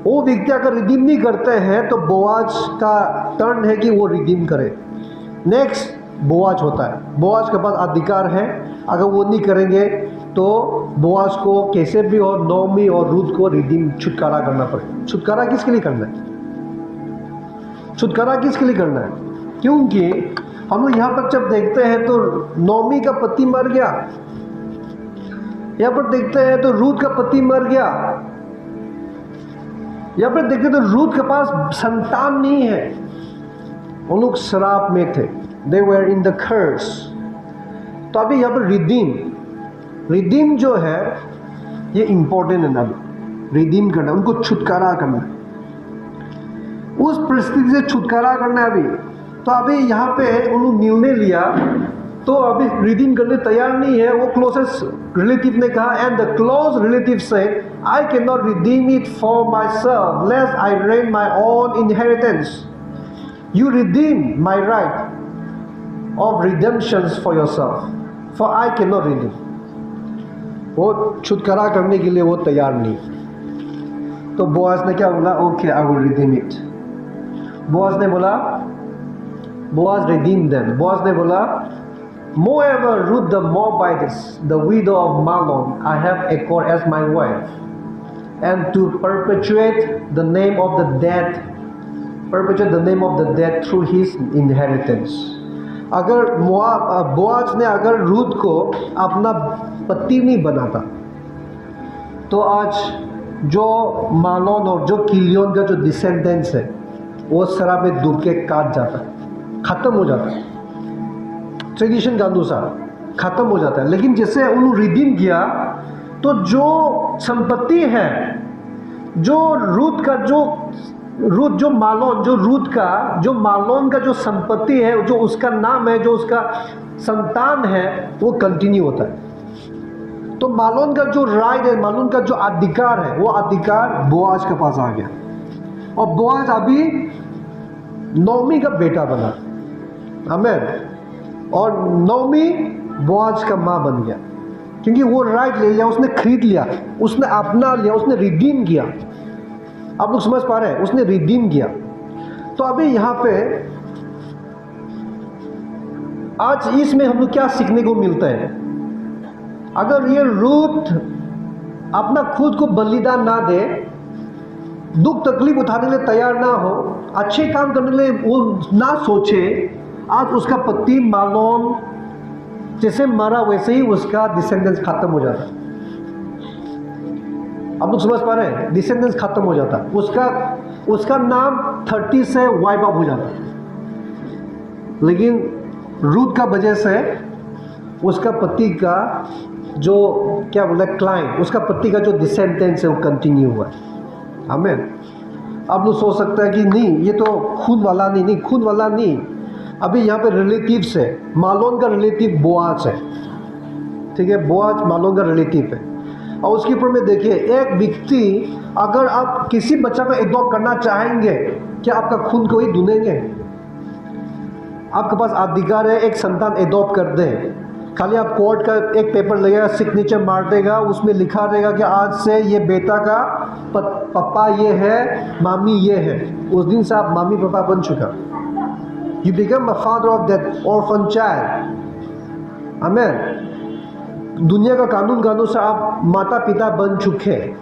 वो व्यक्ति अगर रिडीम नहीं करते हैं तो बोआज का टर्न है कि वो रिडीम करे. नेक्स्ट बोआज होता है, बोआज के पास अधिकार है. अगर वो नहीं करेंगे तो बोआज को कैसे भी और नोमी और रूथ को रिडीम, छुटकारा करना पड़ेगा. छुटकारा किसके लिए करना है? छुटकारा किसके लिए करना है? क्योंकि हम लोग यहाँ पर जब देखते हैं तो नोमी का पति मर गया, यहाँ पर देखते हैं तो रूथ का पति मर गया, यहाँ पर देखते तो रूथ के पास संतान नहीं है. वो लोग शराब में थे, they were in the curse. तो अभी यहाँ पर रिडीम जो है ये इम्पोर्टेंट है ना. रिडीम करना, उनको छुटकारा करना. उस परिस्थिति से छुटकारा करना है अभी। तो अभी यहाँ पे उन्होंने निर्णय लिया, तो अभी रिडीम करने तैयार नहीं है। वो क्लोजेस्ट रिलेटिव ने कहा, and the close relative said, I can not redeem it for myself lest I ruin my own inheritance. You redeem my right of redemption for yourself, for I can not redeem. वो छुटकारा करने के लिए वो तैयार नहीं। तो Boaz ने क्या बोला, okay I will redeem it. Boaz ने बोला, बोआज रिडीम देम। बोआज ने बोला, moreover Ruth the Moabitess, the widow of Mahlon, I have accord as my wife, and to perpetuate the name of the dead, through his inheritance. अगर Boaz ने अगर Ruth को अपना पति नहीं बनाता, तो आज जो मालोन और जो किलियन का जो डिसेंडेंट्स है वो शराब में डूब के काट जाता, खत्म हो जाता है, ट्रेडिशन के अनुसार खत्म हो जाता है। लेकिन जैसे उन्होंने रिडीम किया, तो जो संपत्ति है, जो रूथ जो मालोन का जो संपत्ति है, जो उसका नाम है, जो उसका संतान है, वो कंटिन्यू होता है। तो मालोन का जो राइट है, मालोन का जो अधिकार है, वो अधिकार बोआज के पास आ गया। और बोआज अभी नौमी का बेटा बना, आमीन। और नौमी बोआज का माँ बन गया, क्योंकि वो राइट ले लिया, उसने खरीद लिया, उसने अपना लिया, उसने रिडीम किया। आप लोग समझ पा रहे हैं, उसने रिडीम किया। तो अभी यहाँ पे आज इसमें हम लोग क्या सीखने को मिलता है? अगर ये रूथ अपना खुद को बलिदान ना दे, दुख तकलीफ उठाने के लिए तैयार ना हो, अच्छे काम करने के लिए वो ना सोचे, आज उसका पति मालोन जैसे मरा वैसे ही उसका डिसेंडेंस खत्म हो जाता। आप लोग समझ पा रहे हैं? डिसेंडेंस खत्म हो जाता, उसका नाम 30 से वाइप अप हो जाता। लेकिन रूथ का वजह से उसका पति का जो क्या बोला क्लाइंट, उसका पति का जो डिसेंडेंस है वो कंटिन्यू हुआ। आमीन। आप लोग सोच सकते हैं कि नहीं, ये तो खून वाला नहीं, खून वाला नहीं। अभी यहाँ पे रिलेटिव्स है, मालोन का रिलेटिव बोआज है, ठीक है, बोआज मालोन का रिलेटिव है। और उसके ऊपर में देखिए, एक व्यक्ति अगर आप किसी बच्चा को एडॉप्ट करना चाहेंगे, क्या आपका खून को ही ढूंढेंगे? आपके पास अधिकार है एक संतान एडॉप्ट कर दे, खाली आप कोर्ट का एक पेपर लगेगा, सिग्नेचर मार देगा, उसमें लिखा रहेगा कि आज से ये बेटा का पापा ये है, मामी ये है। उस दिन से आप मामी पापा बन चुका, you become a father of that orphan child. आमीन। दुनिया का कानून के अनुसार आप माता पिता बन चुके।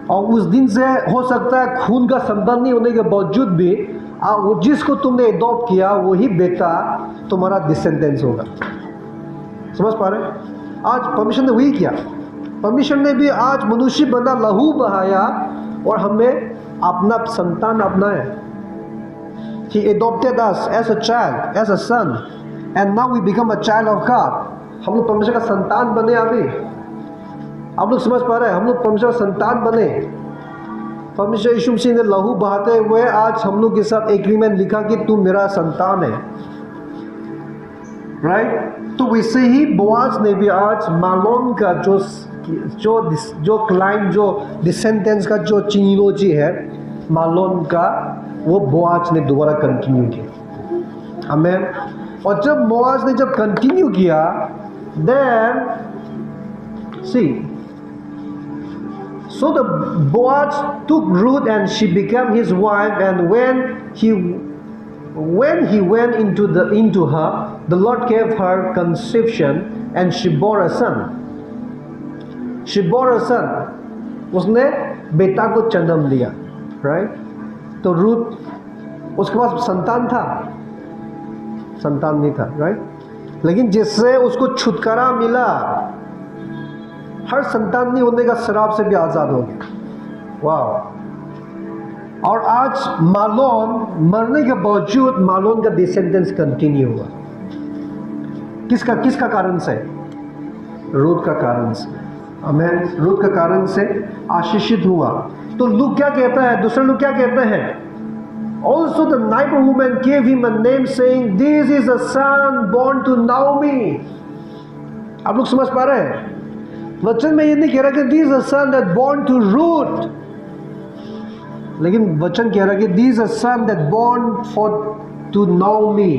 और उस दिन से हो सकता है खून का संबंध नहीं होने के बावजूद भी वो जिसको तुमने एडॉप्ट किया वही बेटा तुम्हारा डिसेंडेंस होगा। समझ पा रहे? आज परमिशन ने वही किया। परमिशन ने भी आज मनुष्य बना, लहू बहाया और हमें अपना संतान अपनाया। He adopted us as a child, as a son, and now we become a child of God. हम लोग परमेश्वर का संतान बने। अभी आप लोग समझ पा रहे हैं? हम लोग परमेश्वर का संतान बने। परमेश्वर यीशु मसीह ने लहू बहाते हुए आज हम लोग के साथ एग्रीमेंट लिखा कि तू मेरा संतान है, राइट? तो वैसे ही बोआज ने भी आज मालोन का जो क्लाइंट, जो डिसेंडेंट्स का जो जीनियोलॉजी है मालोन का, वो बोआज ने दोबारा कंटिन्यू किया। आमीन। और जब बोआज ने जब कंटिन्यू किया, then see, so the Boaz took Ruth and she became his wife, and when he went into her, the Lord gave her conception and she bore a son. She bore a son. उसने बेटा को जन्म दिया, right? तो Ruth उसके पास संतान था? संतान नहीं था, राइट? लेकिन जिससे उसको छुटकारा मिला, हर संतान नहीं होने का शराब से भी आज़ाद हो गया। वाह। और आज मालोन मरने के बावजूद मालोन का डिसेंडेंस कंटिन्यू हुआ। किसका कारण से? रूथ का कारण से। आमीन। रूथ का कारण से आशीषित हुआ। तो लोग क्या कहता है, दूसरे लोग क्या कहते हैं? Also the neighbor woman gave him a name saying, "This is a son born to Naomi." आप लोग समझ पा रहे हैं? वचन में ये नहीं कह रहा कि "This is a son that born to Ruth," लेकिन वचन कह रहा कि "This is a son that born to Naomi."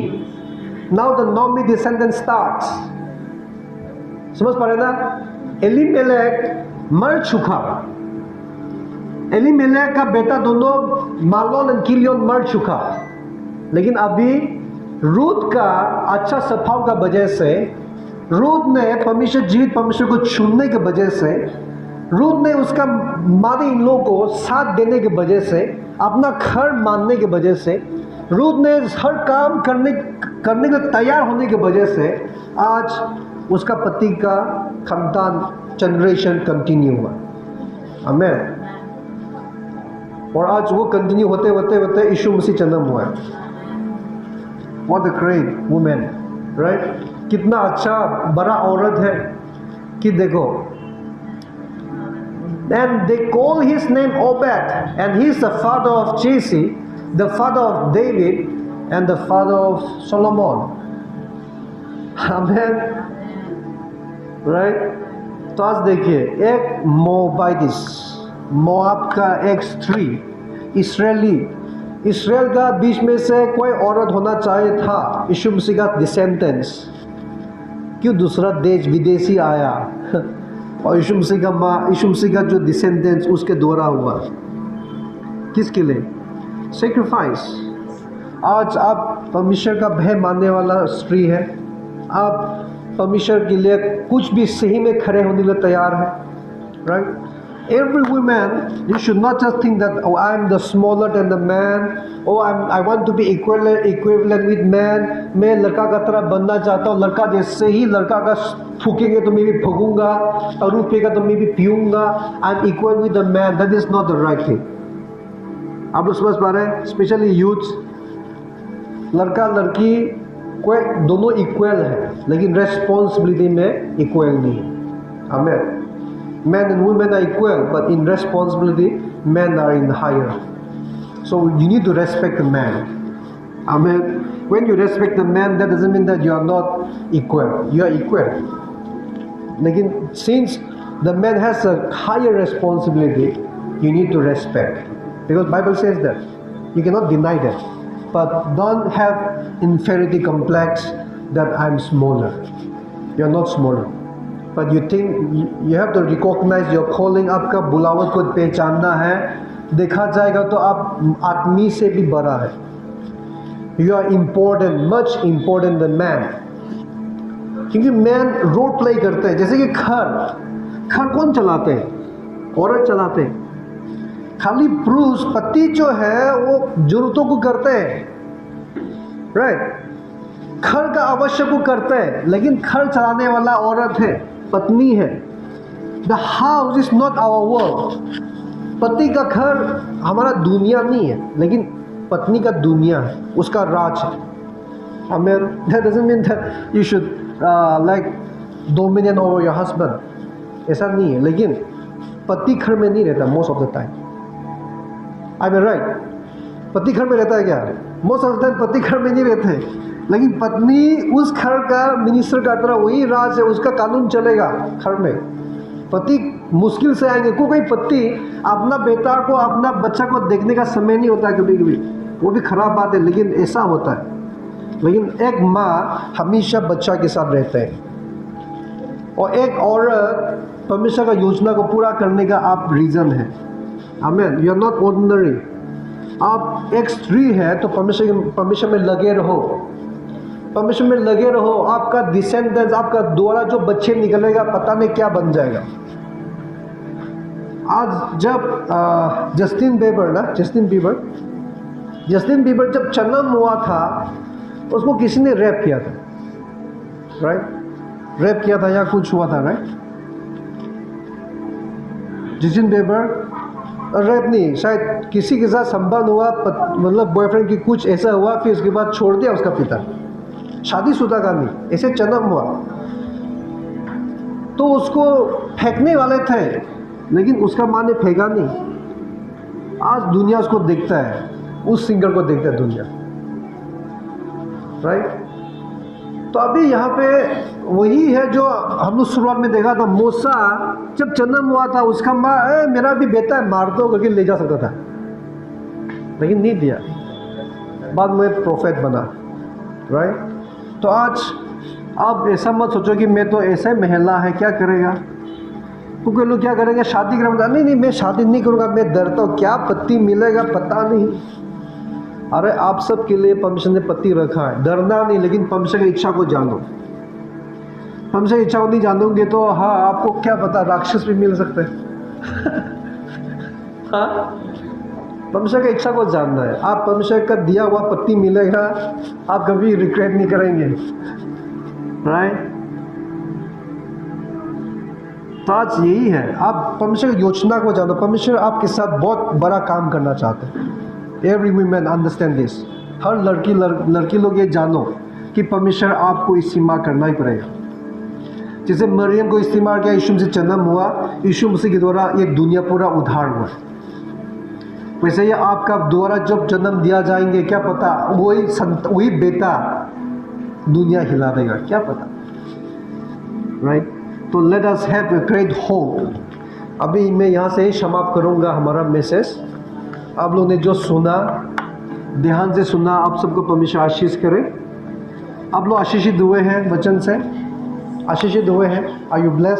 Now the Naomi descendant starts. समझ पा रहे ना? एलीमेलेक मर चुका, एलीमेलेक का बेटा दोनों मालोन और किलियोन मर चुका, लेकिन अभी रूथ का अच्छा स्वभाव का वजह से, रूथ ने जीवित परमेश्वर को चुनने के वजह से, रूथ ने उसका मादर इन लोगों को साथ देने के वजह से, अपना घर मानने के वजह से, रूथ ने हर काम करने के तैयार होने की वजह से आज उसका पति का खानदान जनरेशन कंटिन्यू हुआ। आमीन। और आज वो कंटिन्यू होते होते होते यीशु मसीह जन्म हुआ है। What a great woman, right? कितना अच्छा बड़ा औरत है कि देखो, and they call his name Obed, and he is the father of Jesse, the father of David, and the father of Solomon. Amen. Right? तो आज देखिए, एक मोआबाइटिस, मोआब का एक स्त्री, इसराइल का बीच में से कोई औरत होना चाहिए था, यीशु मसीह का डिसेंडेंट्स। क्यों दूसरा देश विदेशी आया और यीशु मसीह का जो डिसेंडेंट्स उसके द्वारा हुआ, किसके लिए? सेक्रीफाइस। आज आप परमेश्वर का भय मानने वाला स्त्री है, आप परमेश्वर के लिए कुछ भी सही में खड़े होने के लिए तैयार है, right? Every woman, you should not just think that, "Oh, I'm the smaller than the man. Oh, I want to be equivalent with man. मैं लड़का का तरह बनना चाहता हूँ, लड़का जैसे ही लड़का का फूकेंगे तो मैं भी फूकूंगा, और पिएगा तो मैं भी पीऊंगा. I'm equal with the man." That is not the right thing. आप लोग समझ पा रहे हैं? स्पेशली यूथ, लड़का लड़की कोई दोनों इक्वल है, लेकिन रेस्पॉन्सिबिलिटी में इक्वल नहीं है। आमीन। Men and women are equal, but in responsibility, men are in higher. So you need to respect the man. Amen. When you respect the man, that doesn't mean that you are not equal. You are equal. Lekin since the man has a higher responsibility, you need to respect. Because Bible says that. You cannot deny that. But don't have inferiority complex that I'm smaller. You are not smaller. But you think you have to recognize your calling, आपका बुलावट को पहचानना है। देखा जाएगा तो आप आदमी से भी बड़ा है। You are important, much important than man. क्योंकि मैन रोल प्ले करते हैं, जैसे कि घर कौन चलाते हैं? औरत चलाते हैं। खाली पुरुष पति जो है वो जरूरतों को करते हैं, राइट? घर का आवश्यक को करते हैं, लेकिन घर चलाने वाला औरत है, पत्नी है। The house is not our world. पति का घर हमारा दुनिया नहीं है, लेकिन पत्नी का दुनिया है, उसका राज है। Amen. That doesn't mean that you should like dominion over your husband. ऐसा नहीं है, लेकिन पति घर में नहीं रहता most of the time. I mean right? पति घर में रहता है क्या? Most of the time पति घर में नहीं रहते, लेकिन पत्नी उस घर का मिनिस्टर का तरह, वही राज है, उसका कानून चलेगा घर में। पति मुश्किल से आएंगे, कोई पति अपना बेटा को, अपना बच्चा को देखने का समय नहीं होता कभी कभी, वो भी खराब बात है, लेकिन ऐसा होता है। लेकिन एक माँ हमेशा बच्चा के साथ रहते हैं, और एक औरत परमेश्वर का योजना को पूरा करने का आप रीजन है। आमीन। You are not ordinary. आप एक स्त्री है तो परमेश्वर में लगे रहो, परमेश्वर में लगे रहो। आपका डिसेंडेंस, आपका द्वारा जो बच्चे निकलेगा पता नहीं क्या बन जाएगा। आज जब जस्टिन बीबर जब जन्म हुआ था, उसको किसी ने रेप किया था, राइट? रेप किया था या कुछ हुआ था, राइट? जस्टिन बीबर रेप नहीं, शायद किसी के साथ संबंध हुआ, मतलब बॉयफ्रेंड की कुछ ऐसा हुआ, फिर उसके बाद छोड़ दिया उसका पिता। शादीशुदा का नहीं, ऐसे जन्म हुआ तो उसको फेंकने वाले थे, लेकिन उसका माँ ने फेंका नहीं। आज दुनिया उसको देखता है, उस सिंगर को देखता है दुनिया, राइट। तो अभी यहाँ पे वही है जो हम लोग शुरुआत में देखा था। मूसा जब जन्म हुआ था उसका माँ मेरा भी बेटा है मार दो करके ले जा सकता था, लेकिन नहीं दिया, बाद में प्रोफेट बना, राइट। तो आज आप ऐसा मत सोचो कि मैं तो ऐसा महिला है क्या करेगा, क्योंकि लोग क्या करेंगे शादी करेंगे, नहीं नहीं मैं शादी नहीं करूँगा, मैं डरता हूँ क्या पति मिलेगा पता नहीं। अरे आप सब के लिए परमेश्वर ने पति रखा है, डरना नहीं, लेकिन परमेश्वर की इच्छा को जानो। परमेश्वर की इच्छा को नहीं जानोगे तो हाँ आपको क्या पता राक्षस भी मिल सकते हैं। हाँ, परमेश्वर की इच्छा को जानना है। आप परमेश्वर का दिया हुआ पति मिलेगा, आप कभी रिग्रेट नहीं करेंगे, राइट। तो आज यही है, आप परमेश्वर की योजना को जानो। परमेश्वर आपके साथ बहुत बड़ा काम करना चाहते हैं। Every women understand this. हर लड़की लोग ये जानो कि परमेश्वर आपको इस्तेमाल करना ही पड़ेगा। जैसे मरियम को इस्तेमाल किया, यीशु मसीह जन्म हुआ, यीशु मसीह के द्वारा ये दुनिया पूरा उद्धार हुआ। वैसे ही आपका द्वारा जब जन्म दिया जाएंगे, क्या पता वही बेटा दुनिया हिला देगा, क्या पता, राइट। तो let us have a great hope. अभी मैं यहाँ से ही समाप्त करूँगा हमारा मैसेज। आप लोगों ने जो सुना ध्यान से सुना, आप सबको परमेश्वर आशीष करे। आप लोग आशीषित हुए हैं, वचन से आशीषित हुए हैं। Are you blessed?